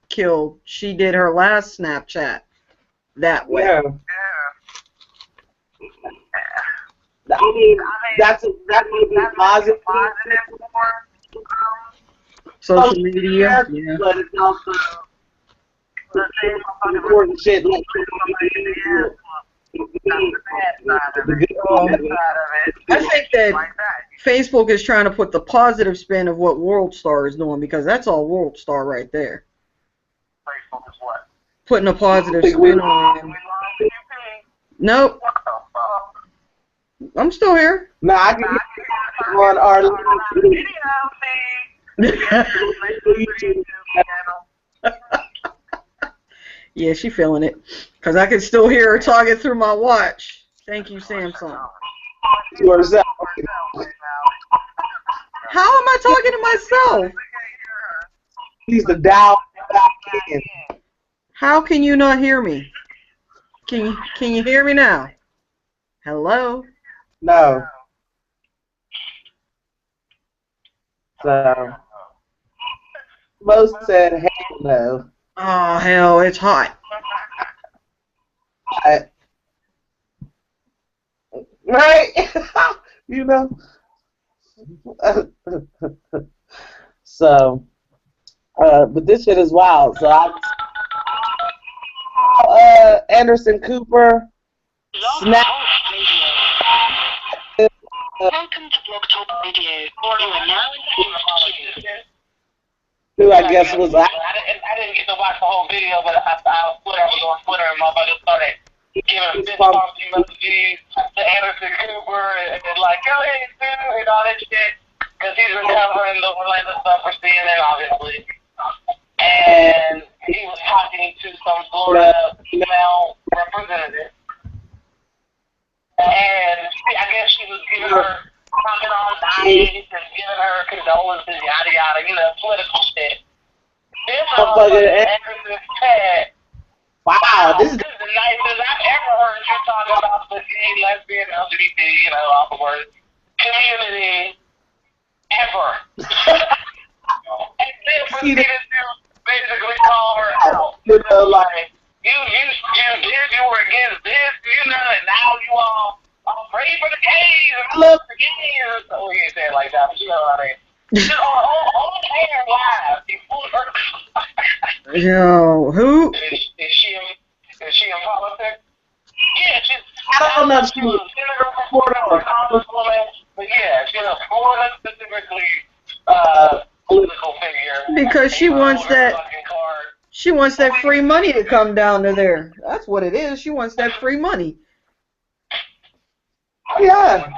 killed, she did her last Snapchat that way. Yeah. I mean, that's positive for social media. Yeah. But it's also important shit. Like, I think that Facebook is trying to put the positive spin of what World Star is doing, because that's all World Star right there. Facebook is what? Putting a positive spin on. Nope. I'm still here. Nah, I can get on our Yeah, she feeling it. Because I can still hear her talking through my watch. Thank you, Samsung. to herself. How am I talking to myself? He's the dial back in. How can you not hear me? Can you hear me now? Hello? No. So, most said, hell no. Oh, hell, it's hot. Right? You know? So, but this shit is wild. So, Anderson Cooper snap. Welcome to Blog Talk Radio. You are now in the Who I guess was I didn't get to watch the whole video, but I was on Twitter and motherfuckers started giving fist bump emojis to Anderson Cooper and like, go ahead, dude, and all that shit, because he's been covering the Orlando stuff for CNN, obviously. And he was talking to some Florida female representative. And I guess she was giving her comment on diet and giving her condolences, yada yada, you know, political shit. This Anderson said, wow, this is the nicest I've ever heard you talking about the gay, lesbian, LGBT, you know, all the words, community, ever. And then proceeded to basically call her out. you know, like, You were against this, you know, and now you all pray for the gays. I love the gays. Oh, he ain't saying like that, but you know what I mean. Just on air live. Yo, who? Is she in politics? Yeah, she's. I don't know if she was senator or congresswoman, but yeah, she's a Florida specifically political figure. Because she wants that. She wants that free money to come down to there. That's what it is. She wants that free money. Yeah.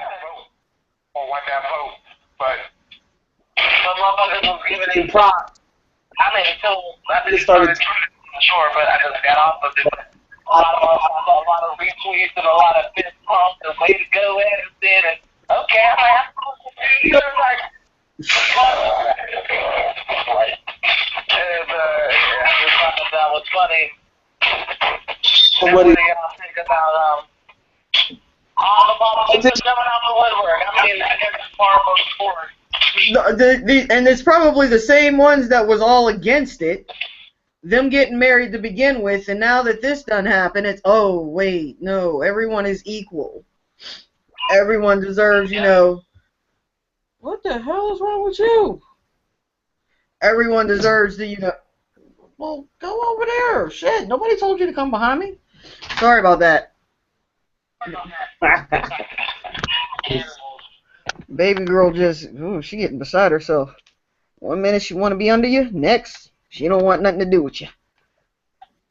Or want that vote, but some motherfuckers was giving him props. I mean, until I just started sure, but I just got off of it. A lot of retweets and a lot of fist pumps and way to go Edison and okay, I'm like, you're like, and I just thought that was funny. And what do y'all think about all the politicians coming out the woodwork? I mean, I guess it's far from sport. And it's probably the same ones that was all against it. Them getting married to begin with, and now that this done happened, it's, oh, wait, no, everyone is equal. Everyone deserves, you know, what the hell is wrong with you? Everyone deserves the, you know, well, go over there. Shit, nobody told you to come behind me. Sorry about that. Baby girl just, ooh, she getting beside herself. 1 minute she want to be under you, next she don't want nothing to do with you.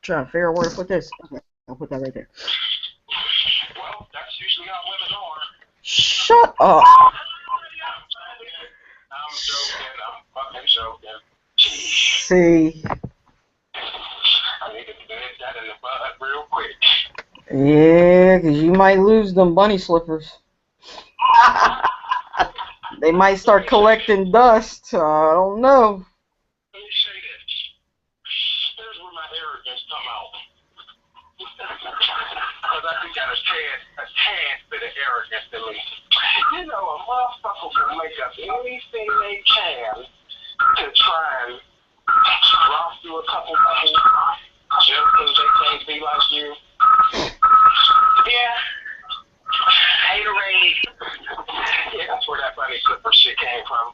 Trying to figure out where to put this. Okay, I'll put that right there. Well, that's usually how women are. Shut up. I'm joking. I'm fucking joking. See. I need to nip that in the bud real quick. Yeah, because you might lose them bunny slippers. They might start collecting dust. I don't know. Let me say this. Here's where my arrogance come out. Because I think got a tad bit of arrogance in me. You know, a motherfucker will make up anything they can to try and rock through a couple people just because they can't be like you. Yeah. Haterade. Yeah, that's where that bunny slipper shit came from.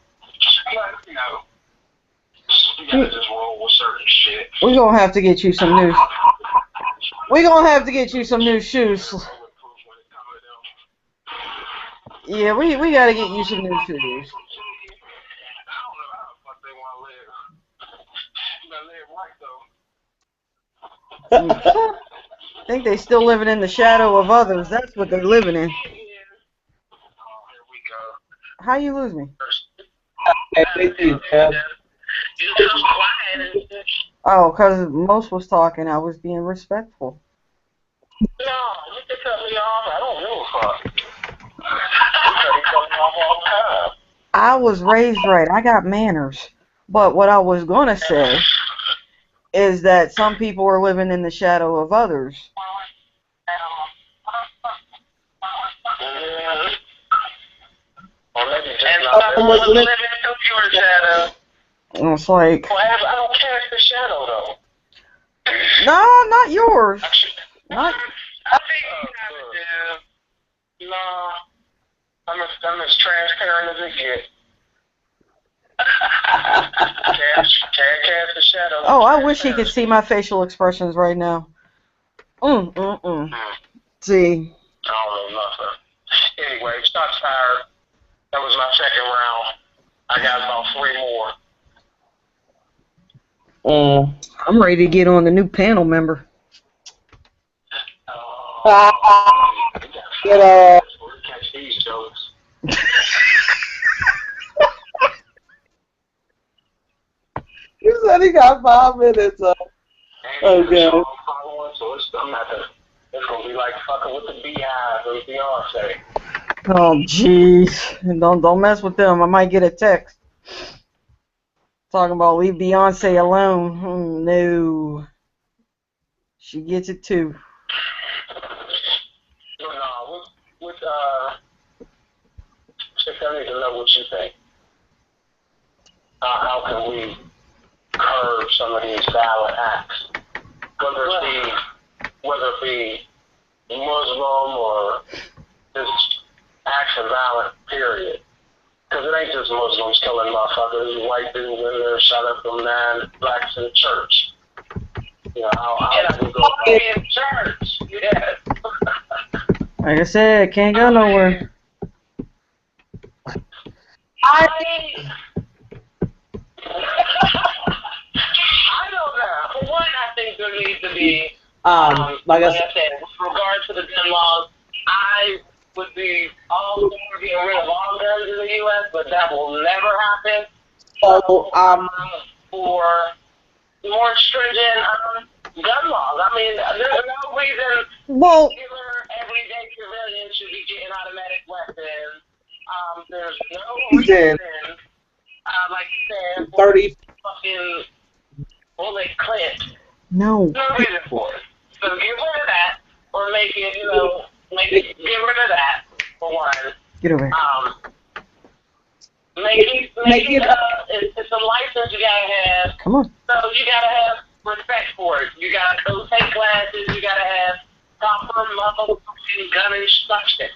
But, you know, you gotta just roll with certain shit. We're going to have to get you some new... We're going to have to get you some new shoes. Yeah, we got to get you some new shoes. I don't know how the fuck they want to live. You gotta live right, though. I think they still living in the shadow of others. That's what they're living in. Oh, here we go. How you lose me? Oh, because most was talking. I was being respectful. No, you can cut me off. I don't give a fuck. You cut me off all the time. I was raised right. I got manners. But what I was going to say is that some people are living in the shadow of others. And some was living through your shadow. And it's like... Well, I don't cast the shadow, though. No, not yours. Not... I think you have to do. No. I'm as transparent as it gets. Can't cast the shadow. Oh, I wish he could see my facial expressions right now. See. I don't know nothing. Anyway, shots fired. That was my second round. I got about 3 more. I'm ready to get on the new panel member. Catch these jokes. You said he got 5 minutes. Okay. So it's gonna be like fucking with the Beehive and Beyonce. Oh, jeez. Don't mess with them. I might get a text talking about leave Beyonce alone. No. She gets it too. No, I need to know what you think. How can we curb some of these violent acts? Whether it be Muslim or this acts of violence, period. Because it ain't just Muslims killing motherfuckers. White dudes in there shot up from 9 blacks in church. You know, how we go in church. Yes. Like I said, can't go nowhere. I don't know. For one, I think there needs to be, like I said, with regard to the gun laws, I would be all for getting rid of all guns in the U.S., but that will never happen. So, for more stringent gun laws. I mean, there's no reason regular, everyday civilians should be getting automatic weapons. There's no reason, like you said, 30 fucking bullet clips. No. No reason for it. So get rid of that, or make it, get rid of that, for one. Get over here. It's a license you gotta have. Come on. So you gotta have respect for it. You gotta go take classes. You gotta have proper motherfucking gun instruction.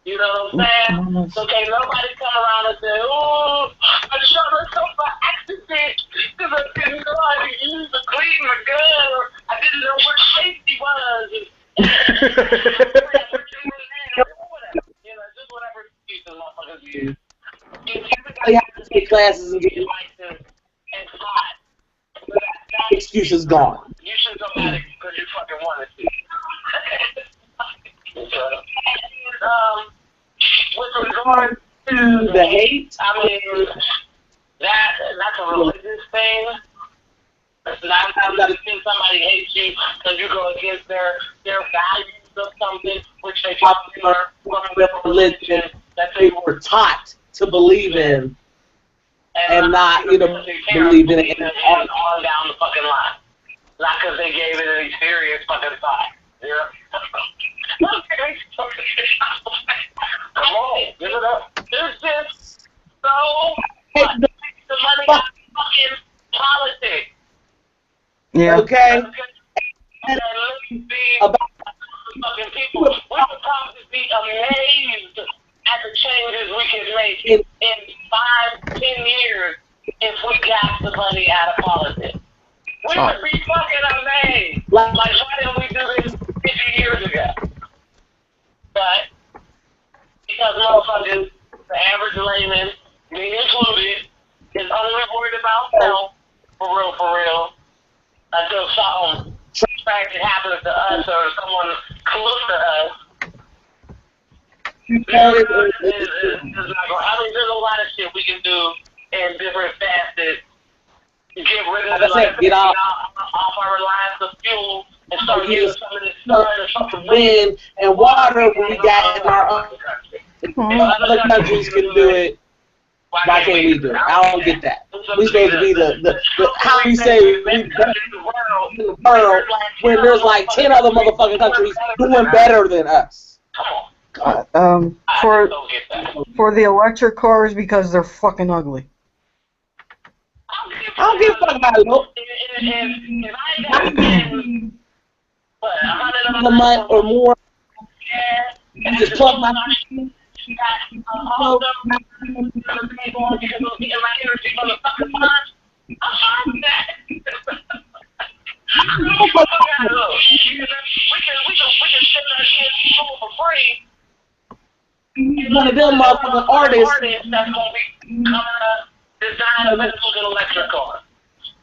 You know what I'm saying? So can't nobody come around and say, "Oh, I shot myself by accident because I didn't know how to use the clean my gun, or I didn't know where safety was." Just whatever excuses motherfuckers use. You have to take classes and get your license and hot. that excuse is gone. You should go at it because you fucking wanted to. With regard to The hate, I mean, that's a religious thing. It's not to think somebody hates you because you go against their values of something, which they probably are from their religion that they were taught to believe in, and not, believe in it on down the fucking line. Not because they gave it any serious fucking thought. Yeah. Come on, give it up. There's just so much. The money out of fucking politics. Yeah. Okay. About fucking people, we would probably be amazed at the changes we can make in 5, 10 years if we got the money out of politics. We would be fucking amazed. Like, why didn't we do this 50 years ago? But because motherfuckers, the average layman, me included, is only worried about self, for real, until something tragic happens to us or someone close to us. There's a lot of shit we can do in different facets. Get rid of get off our reliance of fuel and start using some of this sun or something. Wind and water we got in our own country. If other countries can do it, why can't we do it? I don't get that. We supposed to be the how we say we better in the world when there's like 10 other motherfucking countries doing better than us. For the electric cars because they're fucking ugly. I don't give a fuck about it. If I ain't got a month or more, I just plug my one of them motherfucking artists that's gonna be coming up design a fucking electric car.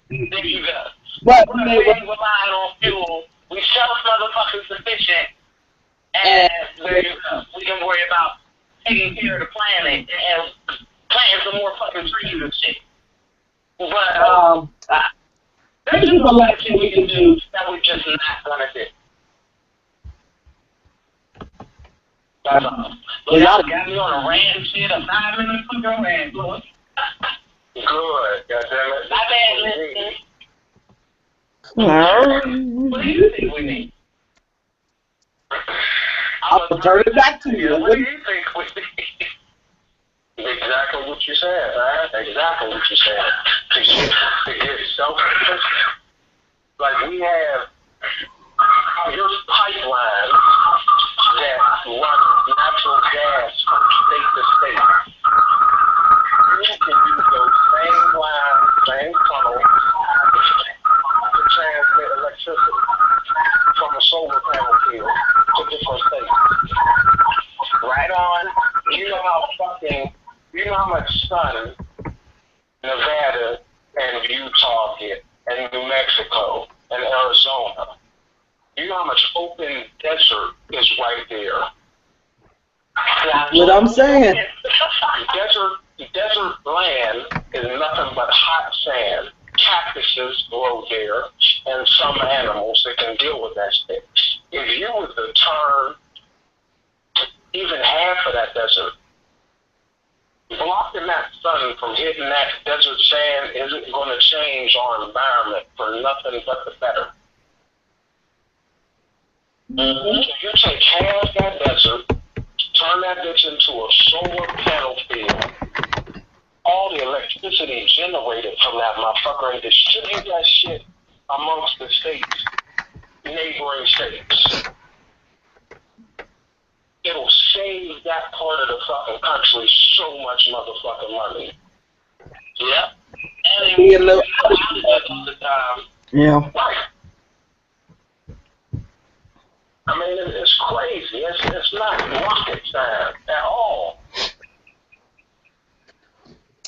There you go. But we ain't relying on fuel. We self-motherfucking sufficient. And there you go. We can worry about taking care of the planet and planting some more fucking trees and shit. But, there's just a lot of shit we can do that we're just not gonna do. That's all. But y'all got me on a rant shit, a 5-minute fucking rant, boy. Good, goddammit. My bad, listen. What do you think we need? I'll turn it back to you. What do you think we need? Exactly what you said, man. Exactly what you said. To get so like we have your pipeline that runs how much sun Nevada and Utah get, and New Mexico and Arizona. You know how much open desert is right there. What I'm saying. The desert land is nothing but hot sand. Cactuses grow there, and some animals that can deal with that shit. If you were to turn even half of that desert, blocking that sun from hitting that desert sand isn't going to change our environment for nothing but the better. If you take half that desert, turn that bitch into a solar panel field, all the electricity generated from that motherfucker, and distribute that shit amongst the states, neighboring states. It'll save that part of the fucking country so much motherfucking money. Yep. And Be a little all the time. Yeah. Right. I mean, it's crazy. It's not rocket science at all.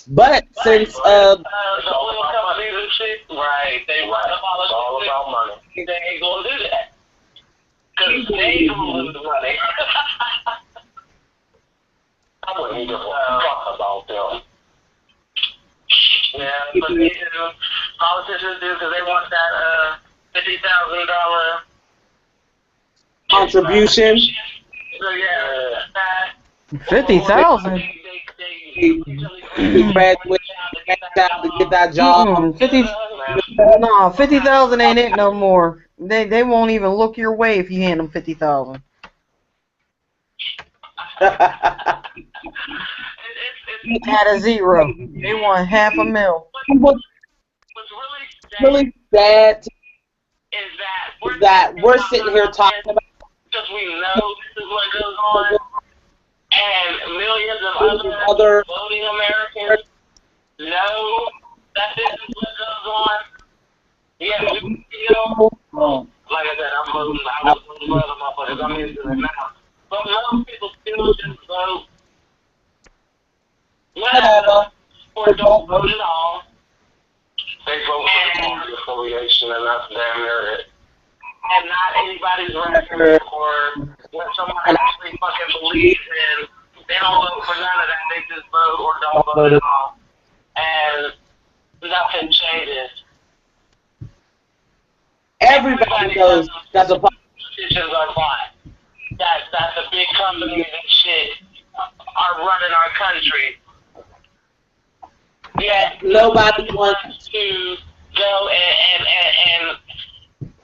But since the oil companies and shit, right? It's all about money. They ain't gonna do that because they ain't gonna lose money. I wouldn't give a fuck about them. Yeah, but they do. Politicians do because they want that $50,000 contribution. So yeah, 50,000. Graduate, to get that job. 50,000 ain't it no more. They won't even look your way if you hand them 50,000. At a zero, they want $500,000. What's really sad is that we're sitting here talking about because we know this is what goes on, and millions of other voting Americans know that this is what goes on. Yeah, we feel, like I said, I'm voting for other motherfuckers. I'm into it now. But most people still just vote whatever, or don't vote at all. They vote for the party affiliation, and that's damn near it. And not anybody's record or what someone actually fucking believes in. They don't vote for none of that. They just vote or don't vote at all. And nothing changes. everybody knows that the politicians are fine. That the big companies and shit are running our country. Yet nobody wants to go and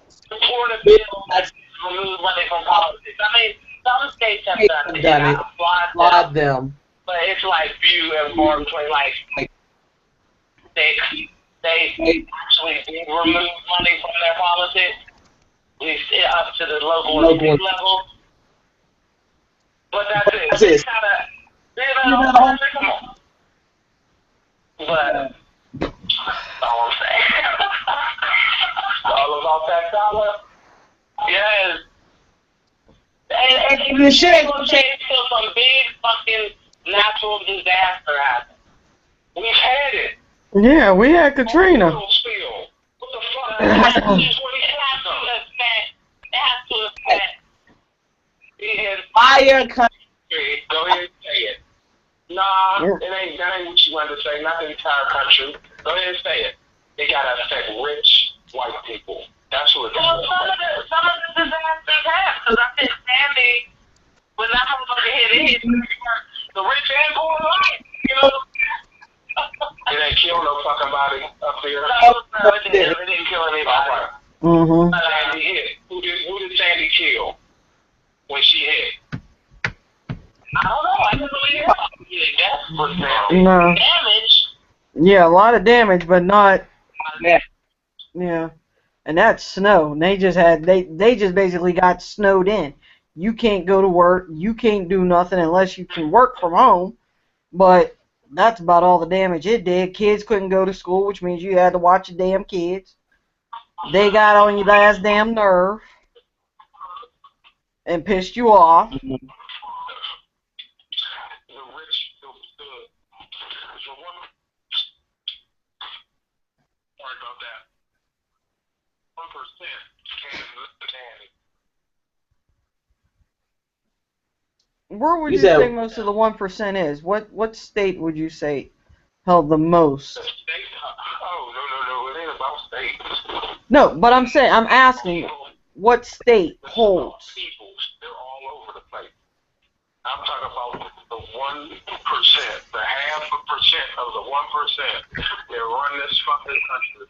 support a bill that removes money from politics. I mean, some states have done it. I applaud them. But it's like few and far between. Like they actually did remove money from their politics, at least up to the local and state level. But that's it. It's kind of, come on. But that's all I'm saying. All about that dollar. Yes. And the shit until some big fucking natural disaster happens. We've had it. Yeah, we had Katrina. What the fuck? It has to affect the entire country. Go ahead and say it. Nah, that ain't what you wanted to say. Not the entire country. Go ahead and say it. They gotta affect rich white people. That's what it's about. Some of the disasters have, because I think Sandy, when that motherfucker hit, the rich and poor alike, you know? It ain't kill no fucking body up there. No, it didn't kill anybody. Mm-hmm. Sandy hit. Who did Sandy kill when she hit? I don't know. I didn't believe it. That's for Sandy. No. Damage. Yeah, a lot of damage, but not. Yeah. Yeah. And that's snow. And they just basically got snowed in. You can't go to work. You can't do nothing unless you can work from home. But that's about all the damage it did. Kids couldn't go to school, which means you had to watch the damn kids. They got on your last damn nerve and pissed you off. The rich the one. Sorry about that. 1% can understand it. Where would You you said- say most of the 1% is? What state would you say held the most? The state? Oh, no. It ain't about states. No, but I'm asking, what state holds? People, they're all over the place. I'm talking about the 1%, the half a percent of the 1% that run this fucking country.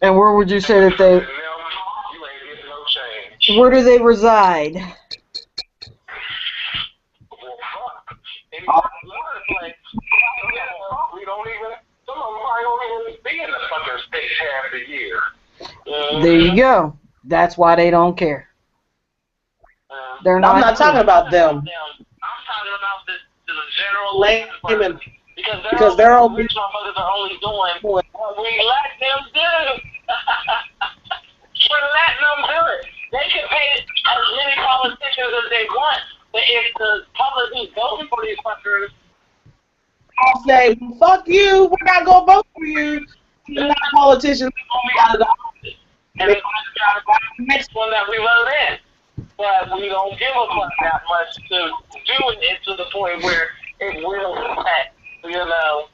And where would you say that they? You ain't getting no change. Where do they reside? Well, fuck. In one place, we don't even. Some of them probably don't even be in the fucking state half the year. There you go. That's why they don't care. They're not. I'm not talking about them. I'm talking about the general Layman. Because they're only rich motherfuckers are only doing what we let them do. We're letting them do it. They can pay as many politicians as they want, but if the public is voting for these fuckers, I'll say, fuck you, we're not going to vote for you. They're not politicians, they're going to be out of the office. and they're going to try to buy the next one that we vote in. But we don't give a fuck that much to do it to the point where it will affect, you know.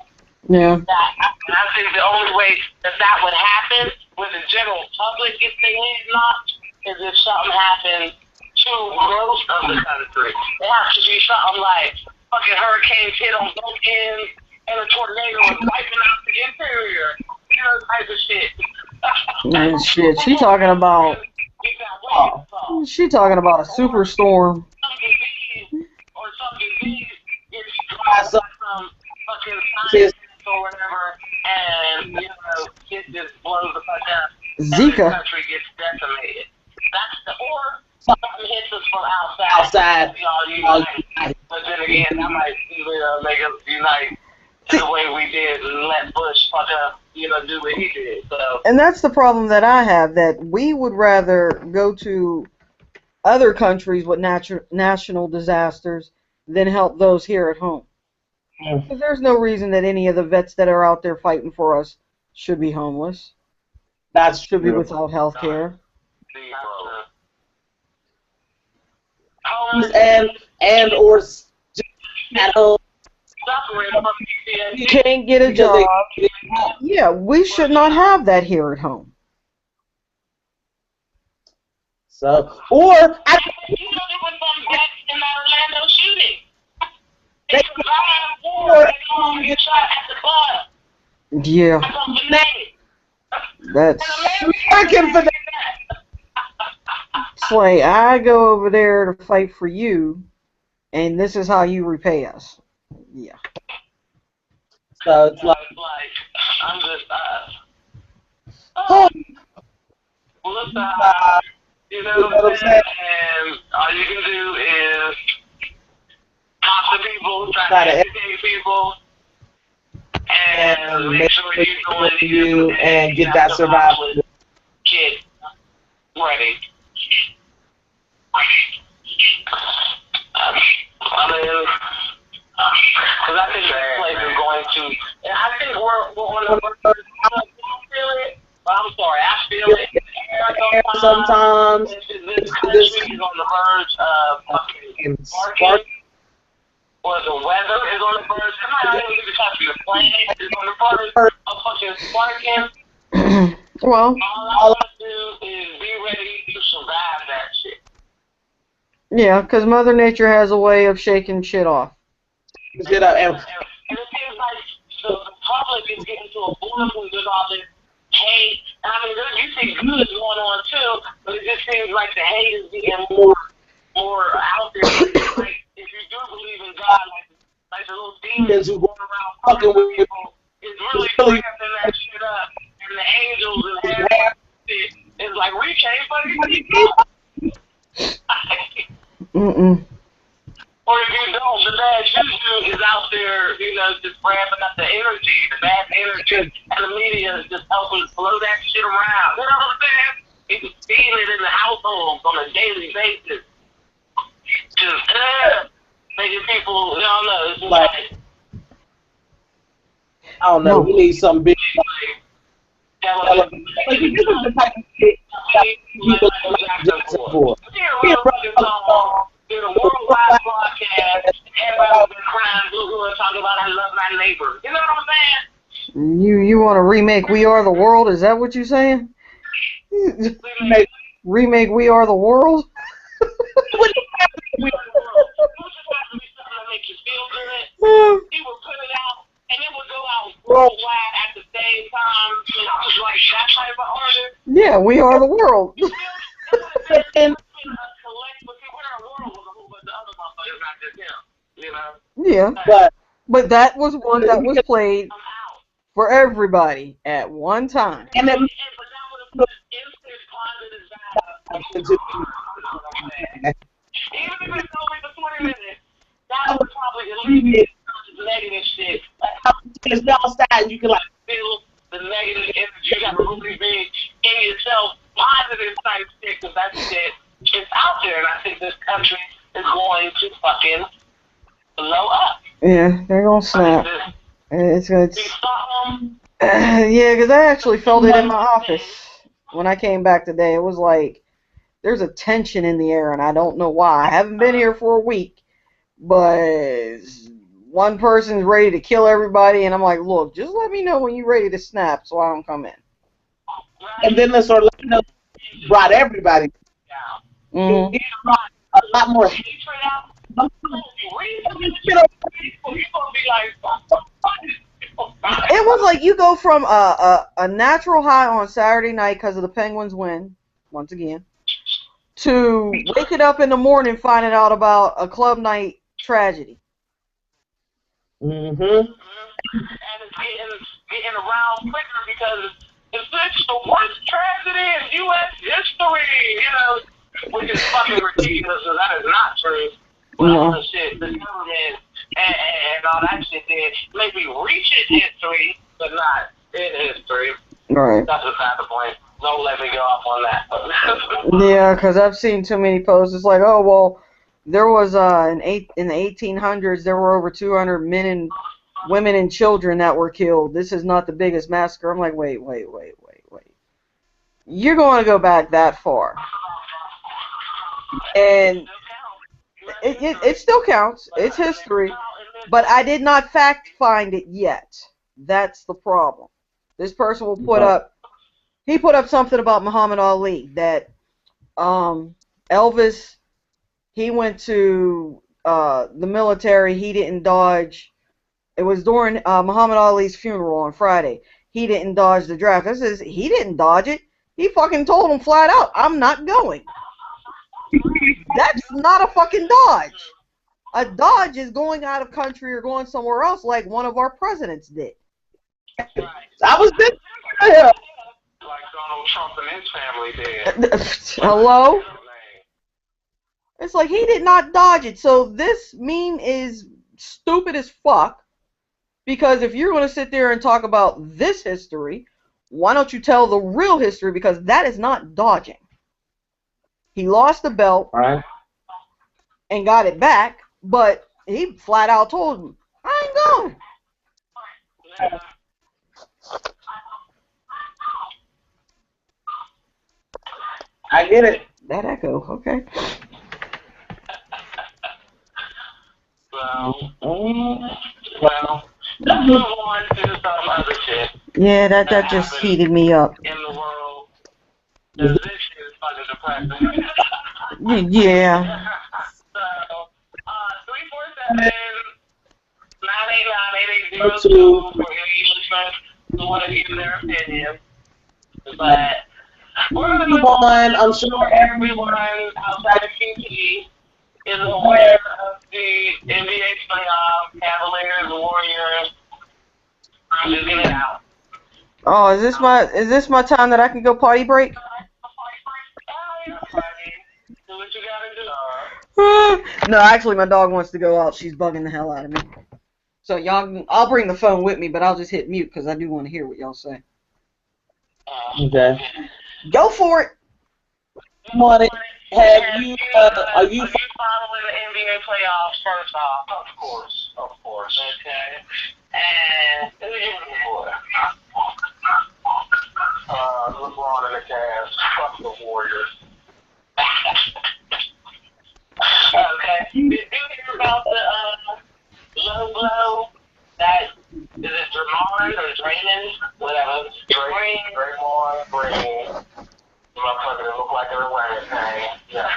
Yeah. And I think the only way that would happen with the general public, if they had not, is if something happened to most of the country. It has to be something like fucking hurricanes hit on both ends and a tornado is wiping out the interior. You know, type of shit. Man, shit. She talking about a superstorm. Or some disease gets caused by some fucking scientist or whatever, and, you know, it just blows the fuck up. Zika. And the country gets decimated. Or something hits us from outside. We all unite. But then again, that might, you know, make us unite the way we did and let Bush fuck up, you know, do what he did. So. And that's the problem that I have, that we would rather go to other countries with national disasters than help those here at home. Because there's no reason that any of the vets that are out there fighting for us should be homeless. That's should be true. without health care. And or just at home. You can't get a job. Yeah, we should not have that here at home. So, or You know, there was some vets in that Orlando shooting. They survived war and go and get shot at the club. Yeah. That's working for them. Slay, I go over there to fight for you, and this is how you repay us. Yeah. So it's like I'm just, look, you know what I'm saying? And all you can do is talk to people, try to educate people, and make sure you go into you and get that survival kit ready. I mean, because I think this place is going to, and I think we're on the verge. I don't feel it, but I'm sorry, I feel it. Sometimes this country is on the verge of fucking sparking, or the weather is on the verge. Somebody don't even touch the planet is on the verge of fucking sparking. Well, all I do is be ready to survive that shit. Yeah, because Mother Nature has a way of shaking shit off. And it seems like the public is getting to a point where there's all this hate. I mean, you see good going on too, but it just seems like the hate is getting more out there. Like, if you do believe in God, like the little demons who going around fucking with people, is really cramping that shit up. And the angels and half shit is like, we can't fucking keep Mm-mm. Or if you don't, the bad juju is out there, you know, just ramping up the energy, the bad energy, and the media is just helping blow that shit around. You know what I'm saying? It's feeding it in the households on a daily basis. Just making people, you don't know, it's just like I don't know. We need some big. Like, this is the type of shit people like Jackson for. He a fucking song, did a worldwide broadcast, everybody was crying, boo-hoo, and talking about I love my neighbor. You know what I'm saying? You want to remake We Are the World? Is that what you're saying? Remake We Are the World? What the fuck is We Are the World? It was just supposed to be something that makes you feel good. He would put it out, and it would go out worldwide at the same time. So I was like that type of artist. Yeah, We Are the World. And yeah, but that was one that was played for everybody at one time. And then even if it's only for 20 minutes, that would probably alleviate the negative shit. Like how it's outside, you can like feel the negative energy. You got to really be in yourself, positive type shit, because that shit is out there, and I think this country is going to fucking blow up. Yeah, they're gonna snap. Yeah, because I actually felt it in my office when I came back today. It was like there's a tension in the air, and I don't know why. I haven't been here for a week, but one person's ready to kill everybody, and I'm like, look, just let me know when you're ready to snap so I don't come in. And then this Orlando brought everybody down. Mm-hmm. It brought a lot more hatred out. It was like you go from a natural high on Saturday night because of the Penguins win, once again, to waking up in the morning finding out about a club night tragedy. Mm-hmm. And it's getting around quicker because it's the worst tragedy in U.S. history, you know, which is fucking ridiculous, so that is not true. Well, all the shit, the government and all that shit did maybe reach in history, but not in history. Right. That's beside the point. Don't let me go off on that. Yeah, because I've seen too many posts. It's like, oh, well, there was, in the 1800s, there were over 200 women and children that were killed. This is not the biggest massacre. I'm like, wait. You're going to go back that far. And it still counts. It's history. But I did not fact find it yet. That's the problem. This person will put up, he put up something about Muhammad Ali, that Elvis, he went to the military, he didn't dodge. It was during Muhammad Ali's funeral on Friday. He didn't dodge the draft. This is, he didn't dodge it. He fucking told him flat out, I'm not going. That's not a fucking dodge. A dodge is going out of country or going somewhere else like one of our presidents did. I was thinking like Donald Trump and his family did. Hello? It's like he did not dodge it. So this meme is stupid as fuck. Because if you're going to sit there and talk about this history, why don't you tell the real history? Because that is not dodging. He lost the belt and got it back, but he flat out told him, I ain't going. I get it. That echo, okay. Well, let's move on to some other shit. Yeah, that just heated me up. In the world, this shit is fucking depressing. Yeah. So, 347 989 for any listeners who want to give their opinion. But we're going to move on. I'm sure everyone outside of QT is aware of the NBA playoff, Cavaliers, Warriors. I'm just getting out. Oh, is this my time that I can go potty break? Do what you gotta do. No, actually, my dog wants to go out. She's bugging the hell out of me. So y'all, I'll bring the phone with me, but I'll just hit mute because I do want to hear what y'all say. Okay. Go for it. Are you following the NBA playoffs first off? Of course. Okay. And who you flow that is it Draymond or Draymond? Whatever. Draymond. Motherfucker that look like an orangutan. Yeah.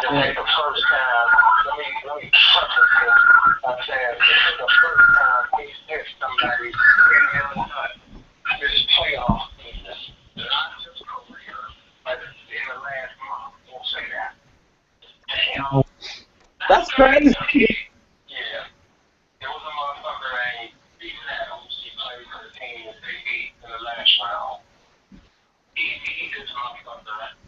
Just like the first time, let me preface this by saying the first time he hit somebody in your nut, this playoff season, not just career, but in the last month, we'll say that. Damn. That's crazy. Yeah. There was a motherfucker named B. Adams. He played for the team that they beat in the last round. He did something about that.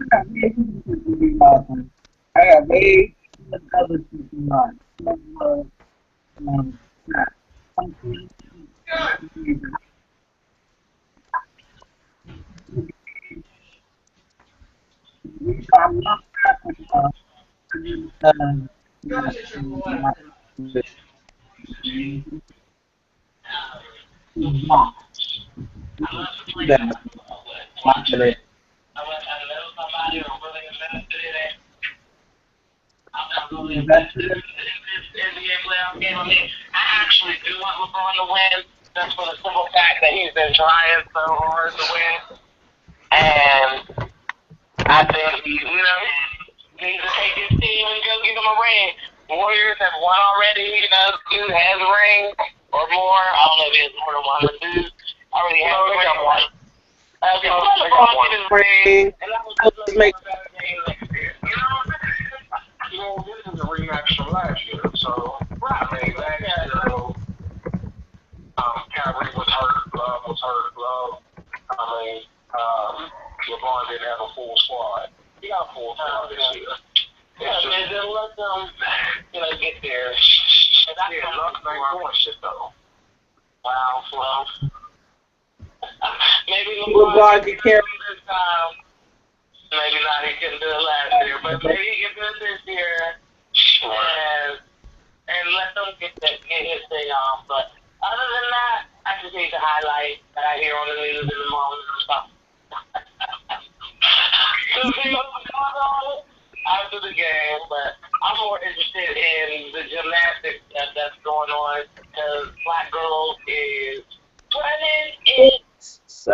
I got way other people. NBA playoff game. I mean, I actually do want LeBron to win, just for the simple fact that he's been trying so hard to win. And I think he, needs to take his team and go give him a ring. Warriors have won already, dude has a ring or more. I don't know if he has more than one, but dude already has a ring. One. LeBron get his ring, and that was just make a better game next year. This is a rematch from last year, so I mean, last year, Kyrie was hurt, Love was hurt, Love. I mean, LeBron didn't have a full squad. He got a full squad this year. Yeah, man, just let them, get there. Yeah, Love ain't doing shit though. Wow, well, maybe LeBron can carry this time. Maybe not, he couldn't do it last year, but maybe he can do it this year. And let them get his thing off. But other than that, I just need to highlight that I hear on the news in the morning and stuff. After the game, but I'm more interested in the gymnastics that's going on because Black Girls is running it. So.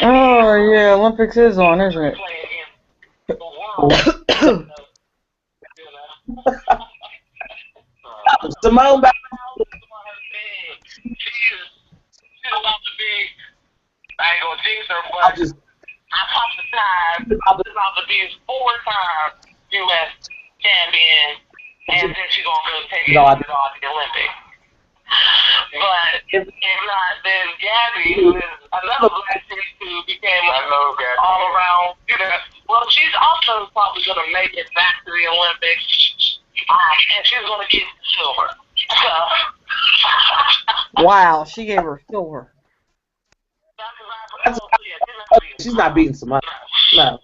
Oh yeah, Olympics is on, isn't it? Simone back. She's about to be, I ain't gonna jinx her, but I popped the time. She's about to be a 4-time U.S. champion, and then she's gonna go take it to the Olympics. But if not, then Gabby, who is another black chick who became all around, well, she's also probably gonna make it back to the Olympics, and she's gonna get silver. So. Wow, she gave her silver. She's not beating Simone. No.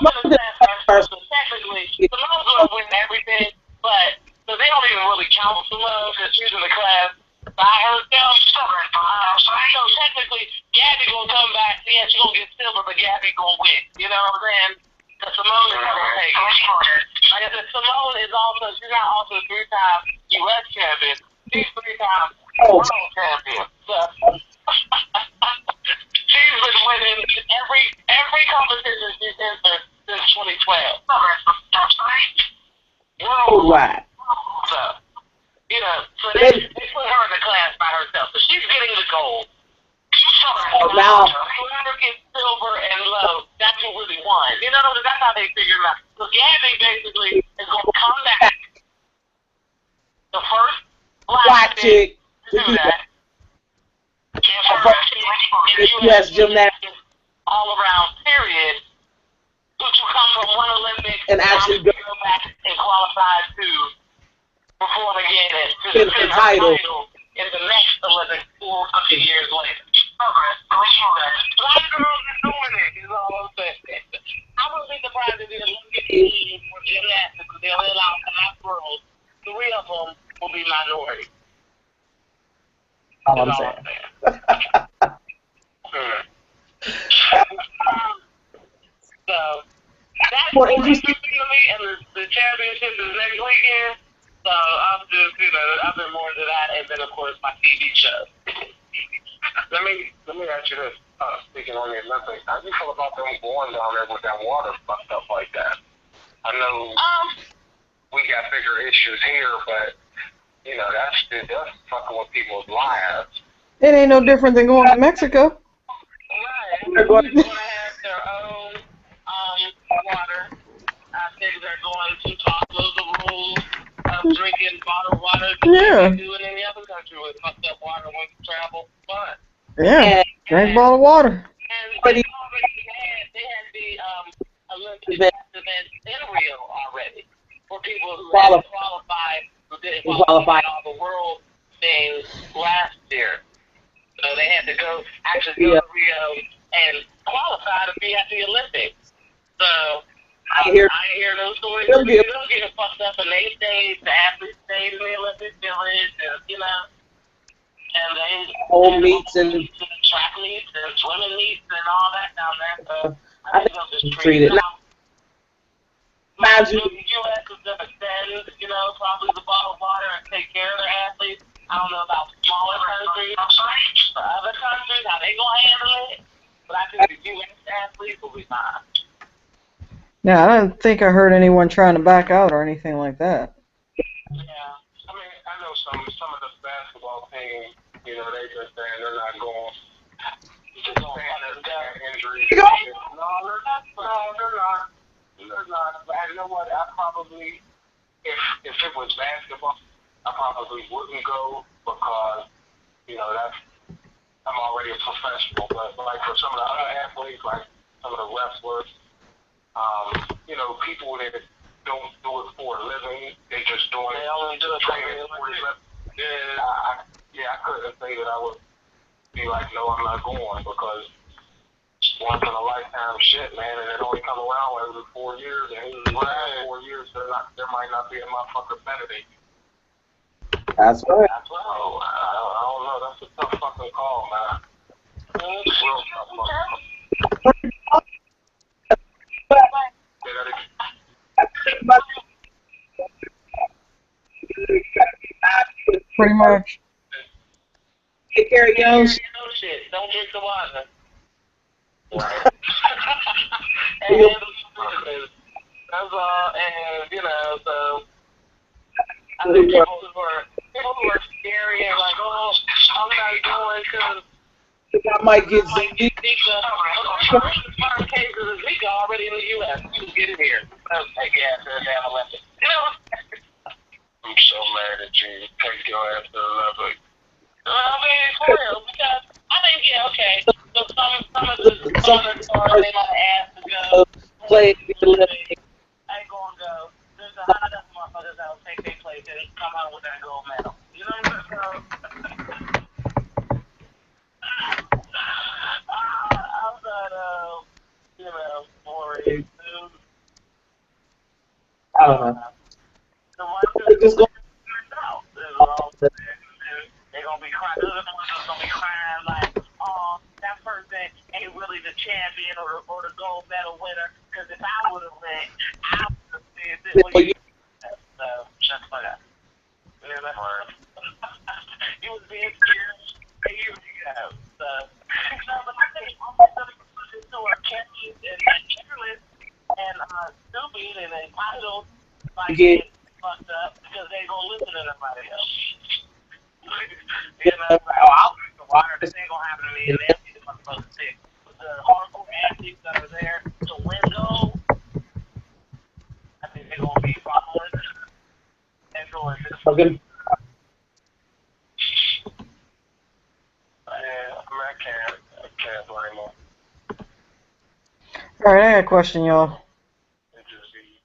Simone's technically, Simone's going to win everything, but so they don't even really count Simone because she's in the class by herself. So technically, Gabby going to come back. Yeah, she's going to get silver, but Gabby going to win. You know what I'm saying? Because Simone is going to take it. Like I said, Simone is also, she's not also a 3-time U.S. champion. She's 3-time world champion. So. She's been winning every competition she's entered since 2012. Worldwide. So, so they put her in the class by herself. So she's getting the gold. Now, whoever gets silver and low, that's who really won. That's how they figure it out. So Gabby basically is going to come back. The first black chick to do that. U.S. gymnastics all around, period, who come from one Olympics and actually go back and qualify to perform again to the title in the next Olympics 400 years later. Black girls are doing it, is all I'm saying. I wouldn't be surprised if the Olympic team for gymnastics, they'll allow 5 girls, 3 of them will be minorities. All I'm saying. So that's more interesting to me, and the championship is next weekend. So I'm just, I've been more into that, and then of course my TV show. Let me ask you this. Speaking on the Olympics, how do you feel about them going down there with that water stuff like that? I know we got bigger issues here, but that's fucking with people's lives. It ain't no different than going to Mexico. Right. They're going to have their own water. I think they're going to follow the rules of drinking bottled water. Yeah. They do in any other country with fucked up water when you travel. Fun. Yeah. Drink bottled water. And they had the events in Rio already for people who had qualified, who didn't qualify in all the world things last year. So they had to actually go to Rio and qualify to be at the Olympics. So I hear those stories. They'll get fucked up, and the athletes stayed in the Olympic Village, and they whole meets and track meets and swimming meets and all that down there. So I think they'll just treat it. Imagine the U.S. is going to send, probably the bottled water and take care of their athletes. I don't know about smaller countries, or other countries, how they going to handle it. But I think the U.S. athletes will be fine. Yeah, I don't think I heard anyone trying to back out or anything like that. Yeah. I mean, I know some of the basketball teams, they just saying they're not going. They're not injuries. No, they're not. They're not. But you know what? I probably, if it was basketball, I probably wouldn't go because, I'm already a professional. But like for some of the other athletes, like some of the wrestlers, people that don't do it for a living, they just doing it. They only do it for a living. I couldn't say that I would be like, no, I'm not going because once in a lifetime shit, man, and it only come around every 4 years, and even 4 years, there might not be a motherfucker better than you. That's right. So, I don't know. That's a tough fucking call, man. It's real tough fucking call. Pretty much. Take care of your own shit. Don't drink the water. Right. That's all. And so I think people who are scary and like, oh, I'm not going because I might get Zika. First cases of Zika already in the U.S. Just get it here. Take your ass to the damn Olympics. I'm so mad at you. Take your ass to the Olympics. I mean, for real, because I think, okay. So some of the stars they might ask to go play the Olympics. I ain't gonna go. There's 100 other motherfuckers that'll take their place and come out with that gold medal. You know what I'm saying? Outside of, boring. I don't know. The ones who just go out. They're gonna be crying. Those are the ones that's gonna be crying like, oh, that person ain't really the champion or the gold medal winner. Because if I would have went, I would have said this. So shut the fuck up. You was being serious. And here we go. So, but I think almost other people who are catchy and careless and stupid and entitled, like get fucked up because they gonna listen to nobody else. I'll drink the water. This ain't gonna happen to me. And they see the motherfuckers sick. The hardcore athletes that are there to win gold, I think they're gonna be following and doing this. Okay. I can't blame them. Alright, I got a question, y'all. It just be,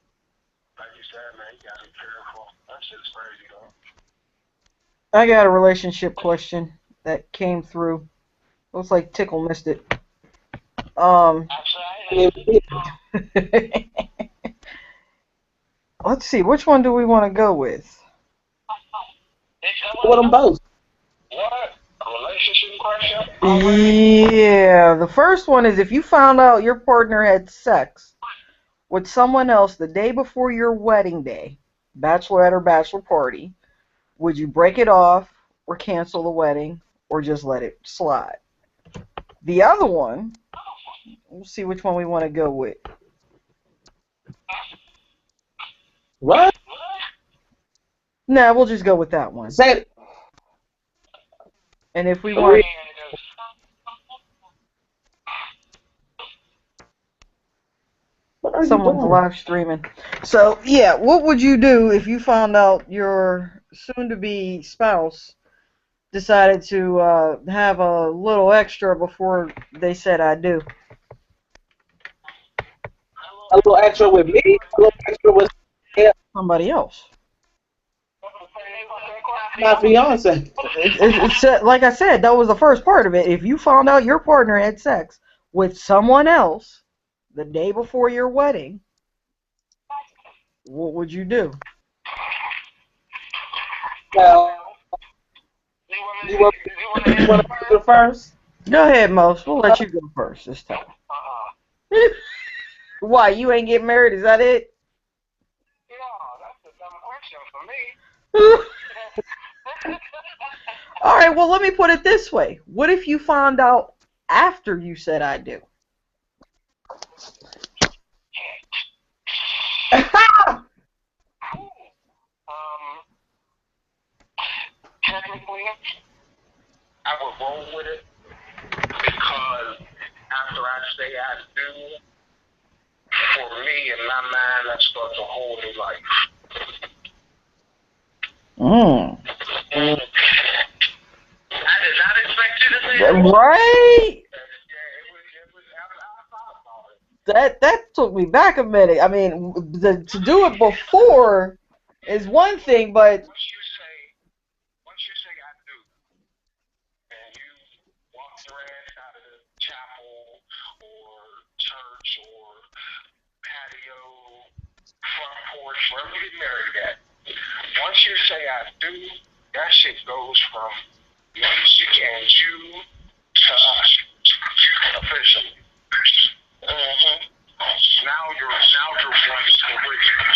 like you said, man, you gotta be careful. That shit's crazy, though. I got a relationship question that came through. Looks like Tickle missed it. Let's see, which one do we want to go with? With them both. What? A relationship question? Yeah, the first one is if you found out your partner had sex with someone else the day before your wedding day, bachelorette or bachelor party, would you break it off or cancel the wedding or just let it slide? The other one, we'll see which one we want to go with. What? Nah, we'll just go with that one. Say it. And if we want... Someone's live streaming. So, yeah, what would you do if you found out your soon-to-be spouse decided to have a little extra before they said I do? A little extra with me. A little extra with somebody else. my fiance. It's like I said, that was the first part of it. If you found out your partner had sex with someone else the day before your wedding, what would you do? Well, you want to go first? Go ahead, Most. We'll let you go first this time. Why, you ain't getting married? Is that it? No, that's a dumb question for me. All right, well, let me put it this way. What if you found out after you said I do? Technically, I would roll with it because after I say I do, for me in my mind, that starts a whole new life. I did not expect you to say that. Right? That took me back a minute. I mean, to do it before is one thing, but Once you say I do, and you walk your ass out of the chapel or church or patio, front porch, wherever you get married at, once you say I do, that shit goes from music and you to us, officially. Now you're one original.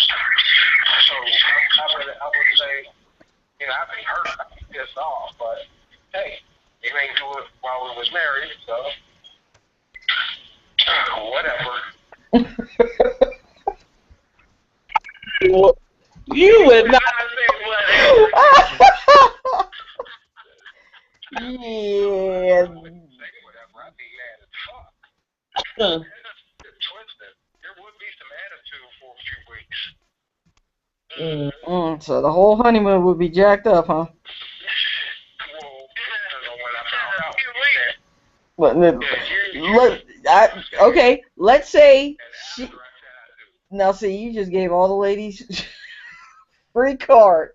So I would say, you know, I'd be hurt, I'd be pissed off, but hey, you ain't do it while we was married, so whatever. You would not. Yeah. Whatever, I'd be mad as fuck. Twisted. There would be some attitude for a few weeks. So the whole honeymoon would be jacked up, huh? Well, when I found out. Okay, let's say now see, you just gave all the ladies free card.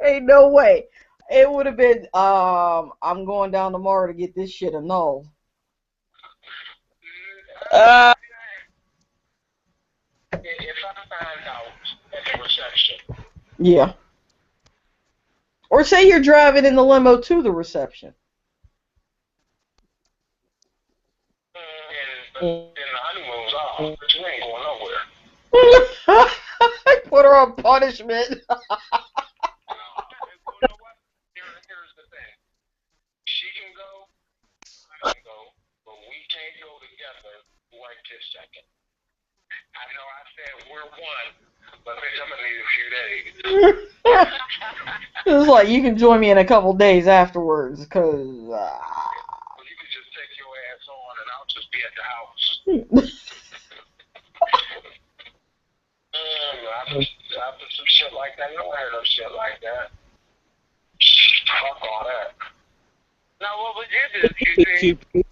Ain't no way. It would have been I'm going down tomorrow to get this shit annulled. If I find out at the reception. Yeah. Or say you're driving in the limo to the reception. And the honeymoon's off, but you ain't going nowhere. Put her on punishment. You know what? Here's the thing. She can go, I can go, but we can't go together right this second. I know I said we're one, but bitch, I'm gonna need a few days. It's like you can join me in a couple days afterwards, cause. You can just take your ass on, and I'll just be at the house. After some shit like that, you don't hear no shit like that. Fuck all that. Now, what would you do, QT?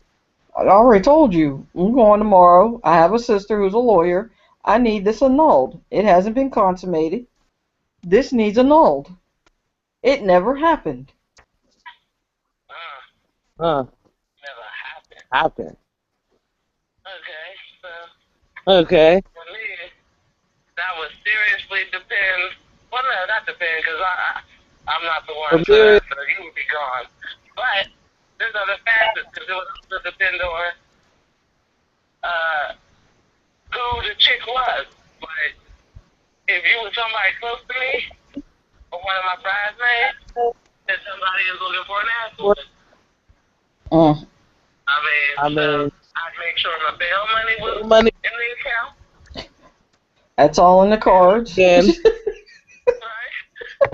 I already told you. I'm going tomorrow. I have a sister who's a lawyer. I need this annulled. It hasn't been consummated. This needs annulled. It never happened. Never happened. Okay, so. Okay. For me, that would seriously depend. Well, no, not depend, because I'm not the one, so you would be gone. But there's other factors, because it would also depend on who the chick was. But if you were somebody close to me, or one of my bridesmaids, then somebody is looking for an asshole. I mean, I'd make sure my bail money was in the account. That's all in the cards. Again. Right? And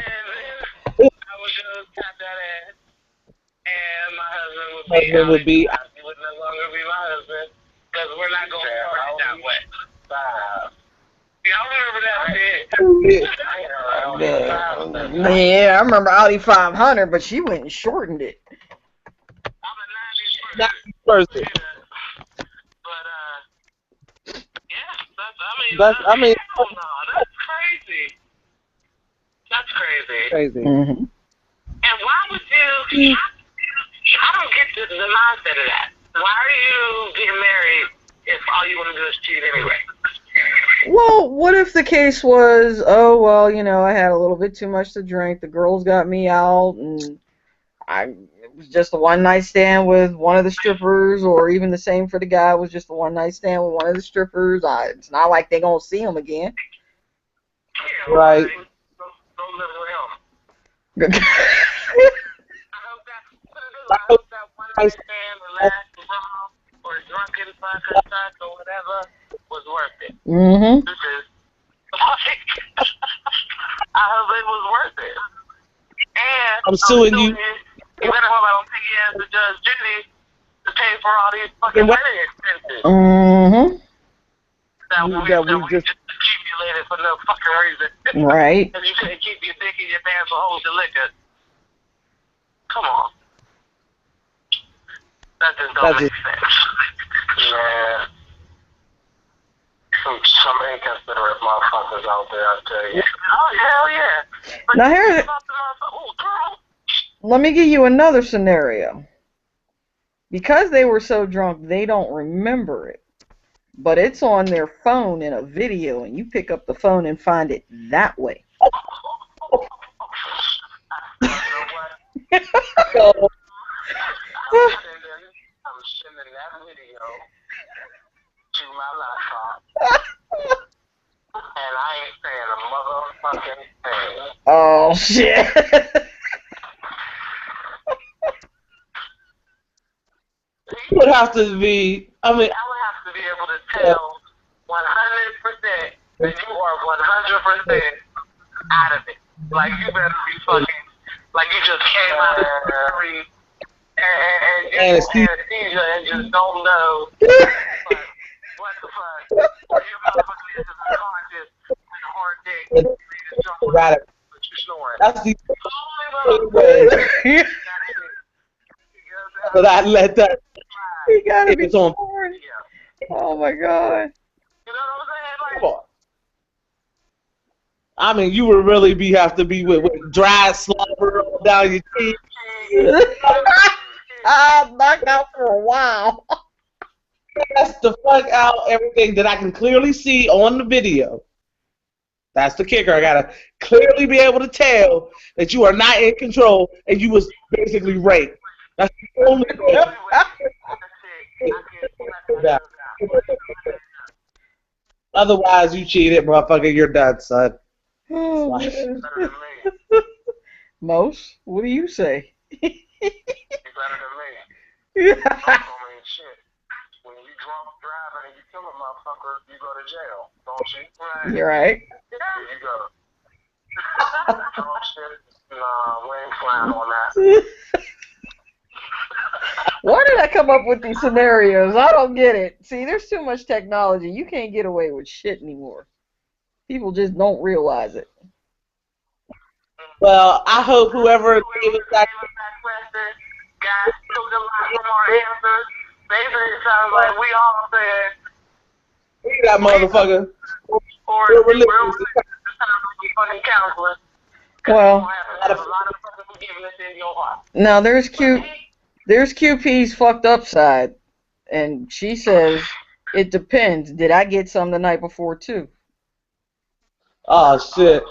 then I would just tap that ass, and my husband would be out. He would no longer be my husband, because we're not going to party that way. Y'all remember that shit? Yeah, I remember Audi 500, but she went and shortened it. I'm a 90s person. But, I mean, hell no, that's crazy. That's crazy. crazy. Mm-hmm. And why would you? I don't get the mindset of that. Why are you getting married if all you want to do is cheat anyway? Well, what if the case was, oh, well, you know, I had a little bit too much to drink, the girls got me out, and it was just a one-night stand with one of the strippers, or even the same for the guy, it was just a one-night stand with one of the strippers. It's not like they're going to see him again. Yeah, Right. Don't live with him. I hope that one night stand, relaxed, or drunken suck or whatever was worth it. Mm-hmm. I hope it was worth it. And I'm suing you. You better hope I don't take you as the Judge Judy to pay for all these fucking wedding expenses. Mm-hmm. That we just accumulated for no fucking reason. Right. Because you couldn't keep your dick in your pants or hold your liquor. Come on. That just don't make sense. Yeah. Some inconsiderate motherfuckers out there, I tell you. Oh, hell yeah. But Now here, let me give you another scenario. Because they were so drunk, they don't remember it. But it's on their phone in a video, and you pick up the phone and find it that way. I'm sending that video to my laptop, and I ain't saying a motherfucking thing. Oh, shit. You would have to be, I mean, I would have to be able to tell 100% that you are 100% out of it. Like, you better be fucking, like you just came out of surgery and you anesthesia and just don't know what the fuck. Or you motherfucking is unconscious with a hard dick and you just jump around, but you're snoring. that's the only way that I let that. You gotta be It's on. snoring. Oh my god. You know what I'm saying? Come on. I mean, you would really have to be with dry slobber down your cheek. I'm knocked out for a while. That's the fuck out everything that I can clearly see on the video. That's the kicker. I gotta clearly be able to tell that you are not in control and you was basically raped. That's the only way. Otherwise, you cheated, motherfucker. You're done, son. Oh, Most, what do you say? You're better than me. I mean, shit. When you drunk driving and you kill a motherfucker, you go to jail, don't you? Right. You're right. There you go. Oh, shit. Nah, we ain't flying on that. Why did I come up with these scenarios? I don't get it. See, there's too much technology. You can't get away with shit anymore. People just don't realize it. Well, I hope whoever gave us that question, guys, took a lot from our answers. Basically, it sounds like we all said, that motherfucker. or We're we're religious. fucking counselors. Well, Have a lot of fucking forgiveness in your heart. now there's QP's fucked up side, and she says it depends. Did I get some the night before too? Oh shit.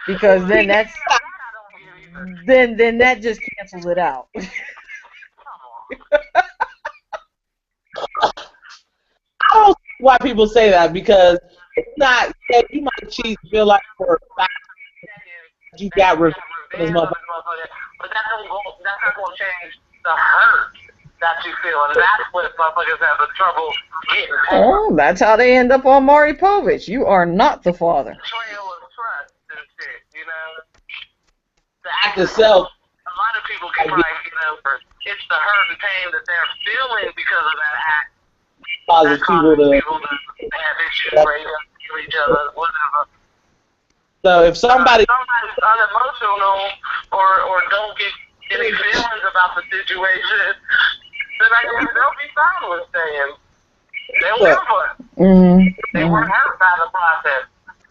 Because then that's then that just cancels it out. I don't see why people say that because it's not. Yeah, you might cheat, feel like for a fact you got revenge on this motherfucker. But that's not going to change the hurt that you feel, and that's what motherfuckers have the trouble getting past. Oh, that's how they end up on Maury Povich. You are not the father. Betrayal of trust and shit, you know. The Act itself. A lot of people can probably get over. It's the hurt and pain that they're feeling because of that act. Causes people to have issues, right? Kill each other, whatever. So if somebody's unemotional or don't get any feelings about the situation, then I guess they'll be fine with staying. They'll live They weren't hurt by the process.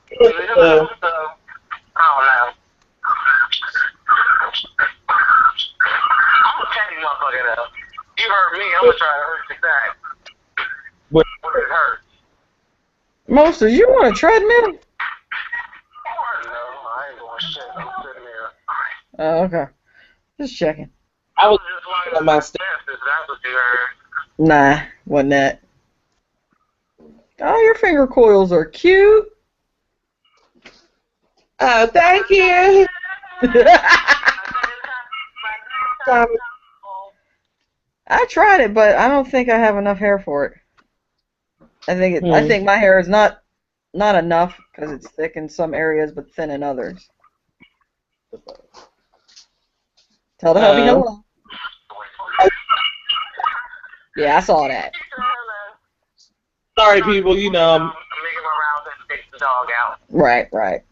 So, I don't know. I'm gonna tell you, motherfucker, though. You hurt me, I'm gonna try to hurt you back. When it hurts. Monsters, you want a treadmill? No, I ain't going shit. I'm sitting there. Oh, okay. Just checking. I was just lying on my stance, if that's what you heard. Nah, wasn't that. Oh, your finger coils are cute. Oh, thank you. I tried it, but I don't think I have enough hair for it. I think my hair is not enough because it's thick in some areas but thin in others. Tell the hubby hello. Yeah, I saw that. Sorry, people. You know. I'm making my rounds and take the dog out. Right, right.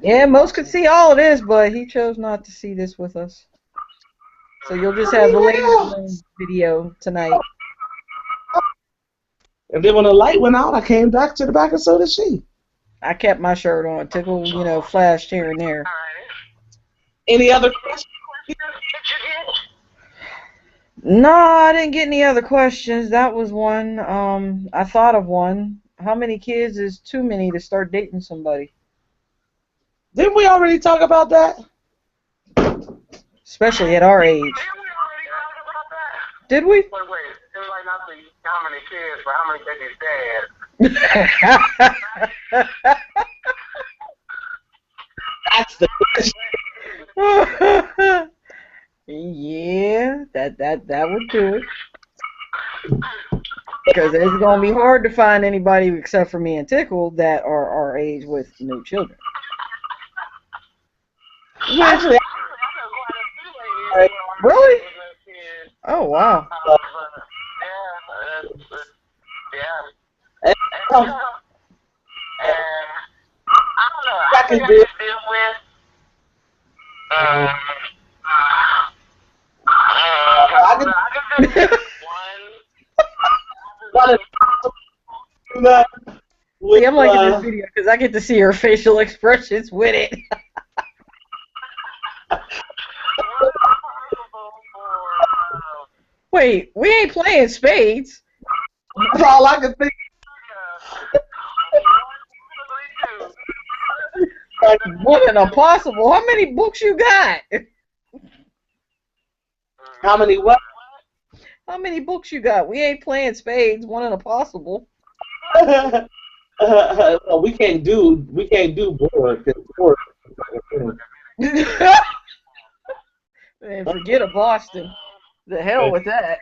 Yeah, most could see all of this, but he chose not to see this with us. So you'll just have the latest video tonight. And then when the light went out, I came back to the back, and so did she. I kept my shirt on. Tickle, flashed here and there. Any other questions? No, I didn't get any other questions. That was one. I thought of one. How many kids is too many to start dating somebody? Didn't we already talk about that? Especially at our age. Didn't we already talk about that? Did we? Wait, it might not be how many kids, but how many babies dad? That's the question. Yeah, that would do it. Because it's gonna be hard to find anybody except for me and Tickle that are our age with no children. Actually, really? Oh wow. Yeah. I don't know. I think I could deal with. I can deal with one. See, I'm liking this video because I get to see her facial expressions with it. Wait, we ain't playing spades. That's all I can think. What an impossible. How many books you got? How many what? How many books you got? We ain't playing spades. One and a possible. Well, we can't do board. Man, forget a Boston. The hell with that.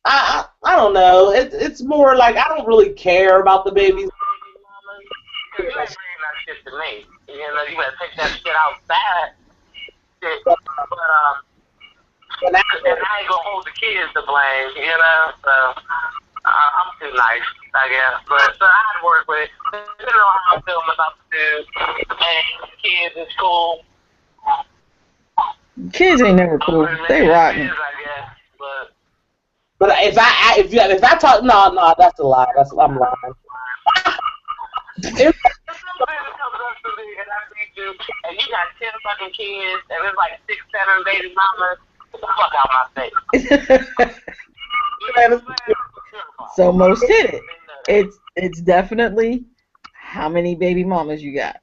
I don't know. It's more like I don't really care about the babies. You ain't bringing that shit to me. You know, you gotta take that shit outside. But and I ain't gonna hold the kids to blame. You know, so I'm too nice, I guess. But so I'd work with it. You know how I feel about the dude and kids in school. Kids ain't never cool. They rotten. But if I talk, no, that's a lie. I'm lying. If somebody comes up to me and I meet you, and you got 10 fucking kids, and there's like 6, 7 baby mamas, get the fuck out my face. So most hit it. It's definitely how many baby mamas you got.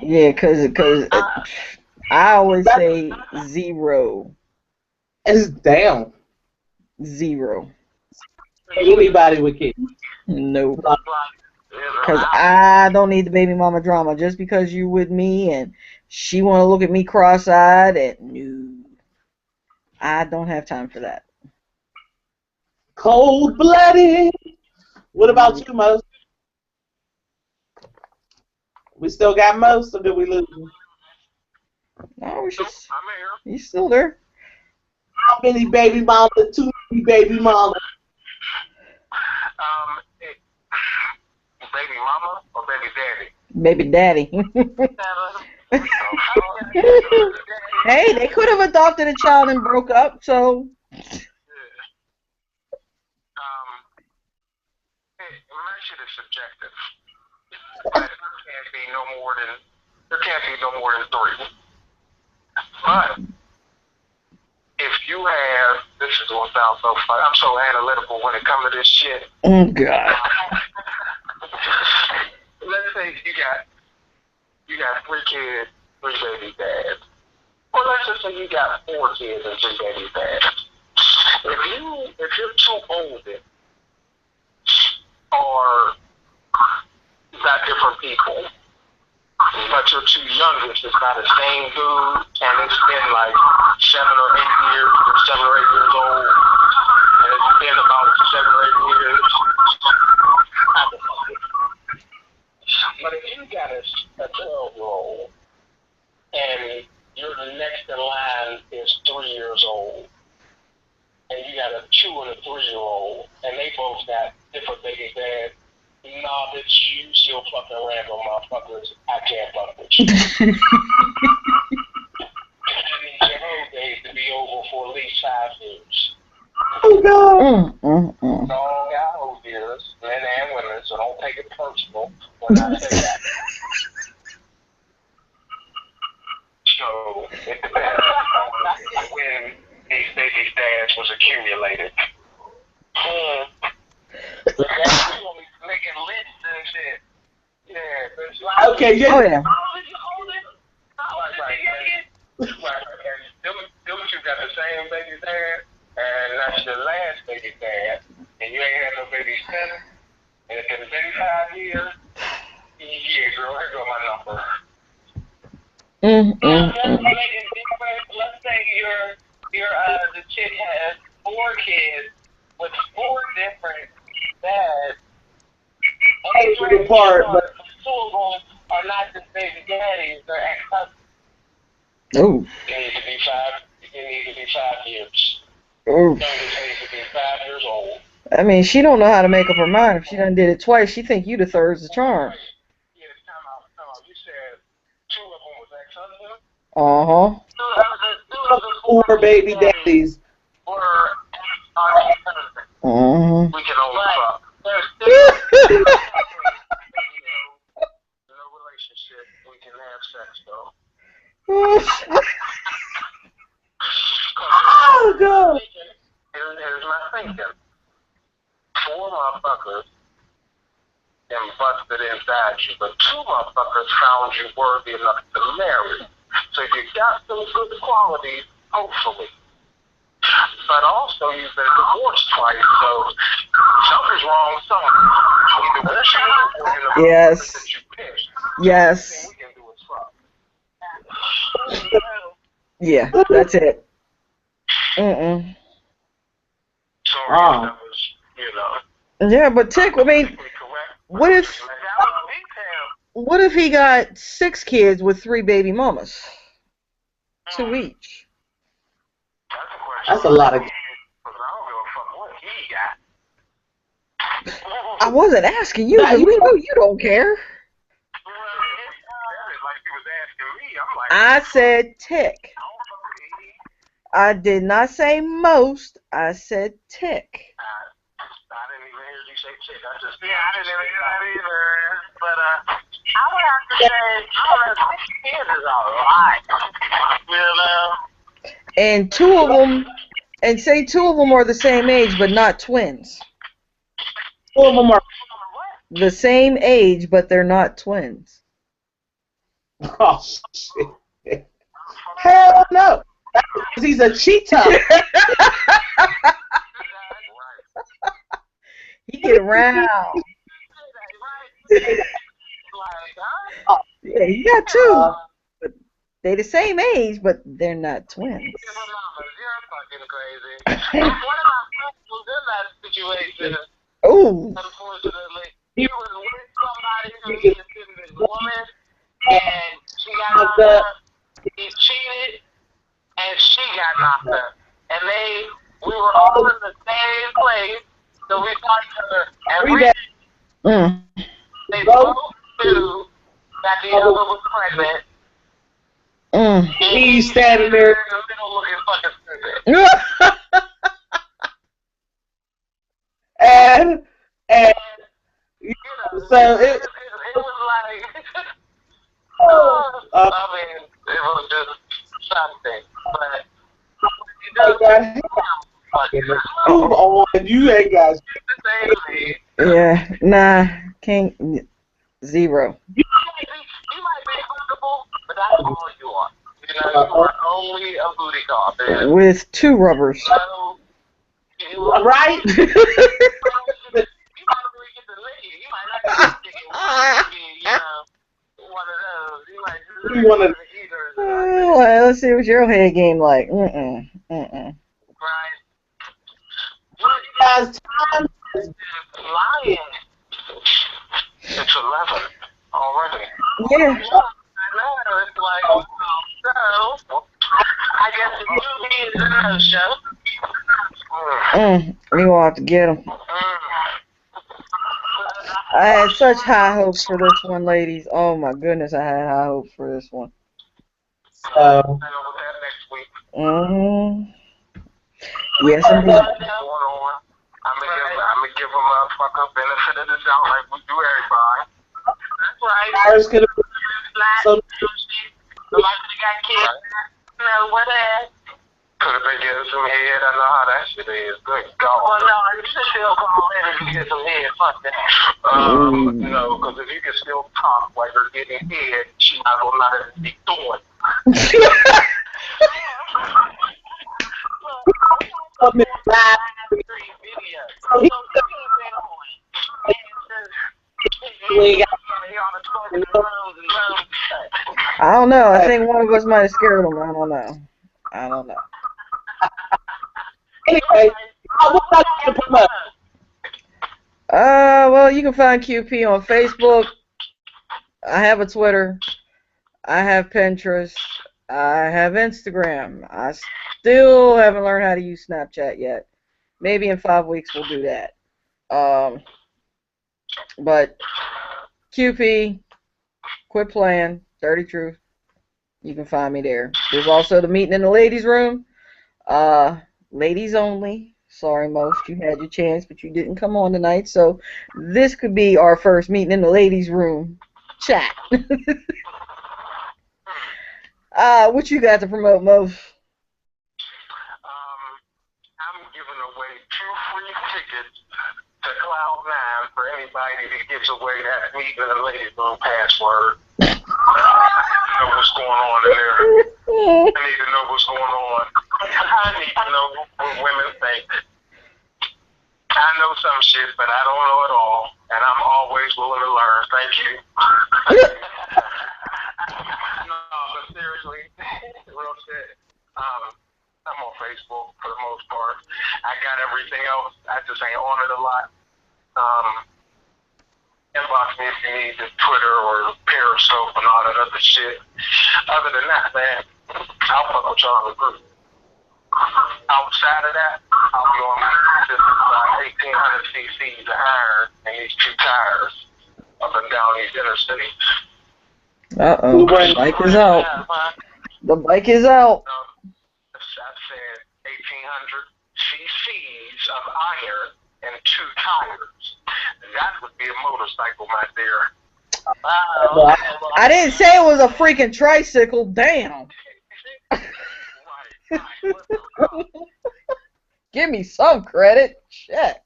Yeah, cause I always say 0. It's down. 0. Anybody with kids? Nope. Because I don't need the baby mama drama. Just because you with me and she want to look at me cross-eyed, and no, I don't have time for that. Cold-blooded. What about you, Most? We still got Most, or did we lose him? No, we should. He's still there. How many baby mamas? Too many baby mamas. Baby baby mama or baby daddy? Baby daddy. Hey, they could have adopted a child and broke up, so. Yeah. My shit is subjective. But there can't be no more than 3. But if you have, this is going to sound so funny. I'm so analytical when it comes to this shit. Oh God. Let's say you got 3 kids, 3 baby dads. Or let's just say you got 4 kids and 3 baby dads. If you're too old or got different people, but your 2 youngest is not the same dude, and it's been like 7 or 8 years, or 7 or 8 years old, and it's been about 7 or 8 years. But if you got a 12-year-old and your next in line is 3 years old, and you got a 2 and a 3-year-old, and they both got different baby dads, nah, bitch, you still fucking random motherfuckers. I can't fuck with you. I need your whole days to be over for at least 5 years. Oh God. All got whole years, men and women, so don't take it personal when I say that. So it depends on when these baby dads was accumulated. Making lists and shit. Yeah, but it's like, Okay, yeah. Oh yeah. Right. And them 2 got the same baby dad, and that's your last baby dad, and you ain't had no baby since, and it's been 35 years. Yeah, girl, here go my number. Let's say the chick has 4 kids with 4 different dads. Age apart, but 2 of them are not just baby daddies; they're ex-husbands. Oh. It needs to be 5 years. Oh. Youngest needs to be 5 years old. I mean, she don't know how to make up her mind. If she done did it twice, she think you the third's the charm. Yeah, time out. You said 2 of them was ex-husbands? Uh-huh. 4 baby daddies. Or ex-husbands. Uh-huh. We can only fuck. There's still No relationship. We can have sex, though. Oh God. Here's my thinking. 4 motherfuckers and busted inside you, but 2 motherfuckers found you worthy enough to marry. So you got some good qualities, hopefully. But also you've been divorced twice, so something's wrong somewhere. Either with you or in the Yes. that you picked. Yes. Everything we can do is fuck. Yeah, that's it. Sorry, Wow. that was, Yeah, but Tick, I mean, correct. what if he got 6 kids with 3 baby mamas? 2 each. That's a lot of. I wasn't asking you, because we know you don't care. I said Tick. I did not say most. I said Tick. I didn't even hear you say chick. I didn't even hear that either. But I would have to say, I don't know, 6 kids is a lot. And 2 of them, and say 2 of them are the same age, but not twins. 2 of them are. The same age, but they're not twins. Oh shit. Hell no. He's a cheetah. He get around. Yeah, he got 2. But they the same age, but they're not twins. You're fucking crazy. One of my friends was in that situation. Oh. Unfortunately, he was with somebody who was considered his woman, and she got knocked up. He cheated, and she got knocked up. And we were all in the same place, so we saw each other every day. They both knew that the other was pregnant. He's standing there in the middle looking fucking stupid. and you know, so it was like, I mean, it was just something. But you know, move on. You ain't got yeah, nah, can't. Zero. You might be comfortable, but that's all you are. You know, you are only a booty call, man. With 2 rubbers. So, right? You might really get the licky. You might not get the you know, one of those. You might just One of well, let's see what's your head game like. Right. Well, you guys, time is flying. It's 11 already. Yeah. I know. It's like, so, I guess if you be in the show. We gonna have to get them. I had such high hopes for this one, ladies. Oh my goodness, I had high hopes for this one. so. Yes, indeed. I'm gonna give them a fucking benefit of the doubt like we do everybody. That's right. Ours could have been so. Somebody got kids. No, what else? Could have been getting some head. I know how that shit is. Good God. Well, no, you should still call in if you get some head. Fuck that. No, because if you can still talk while you're getting head, she's not gonna let it be doing. I don't know. I think one of us might have scared him. I don't know. Anyway, what about to promote? Well, you can find QP on Facebook. I have a Twitter. I have Pinterest. I have Instagram. I still haven't learned how to use Snapchat yet. Maybe in 5 weeks we'll do that. But QP, quit playing, Dirty Truth. You can find me there. There's also the meeting in the ladies' room. Ladies only. Sorry, most. You had your chance, but you didn't come on tonight. So this could be our first meeting in the ladies' room chat. What you got to promote, most? I'm giving away 2 free tickets to Cloud9 for anybody that gives away that meeting in the ladies' room password. I know what's going on in there. I need to know what's going on. I need to know what women think. I know some shit, but I don't know it all, and I'm always willing to learn. Thank you. No, but seriously, real shit. I'm on Facebook for the most part. I got everything else. I just ain't on it a lot. Inbox me if you need the Twitter or Periscope and all that other shit. Other than that, man, I'll fuck with y'all in the group. Outside of that, I'll be on just 1,800 cc's of iron and these 2 tires up and down these interstates. Uh-oh. The bike is out. The bike is out. I said 1,800 cc's of iron and 2 tires. That would be a motorcycle, my dear. I didn't say it was a freaking tricycle. Damn. Give me some credit. Shit.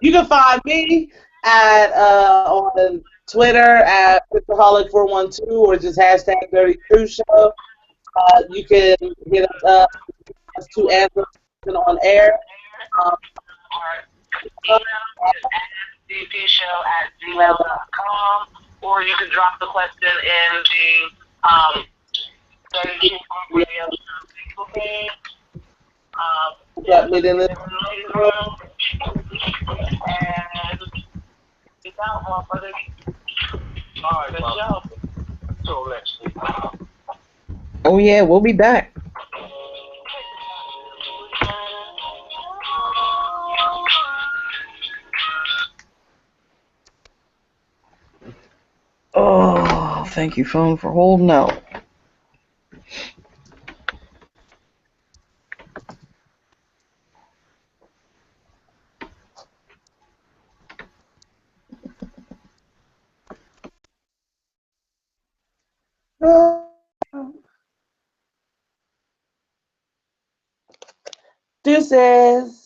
You can find me at on Twitter at Chrisaholic412 or just hashtag Dirty Truth Show. You can hit us to answer on air. dpshow@gmail.com, or you can drop the question in the Dirty Truth Radio Facebook page. Got me in the And it's out, motherfucker. All right, show. Till next week. Oh yeah, we'll be back. Oh, thank you, phone, for holding out. Deuces.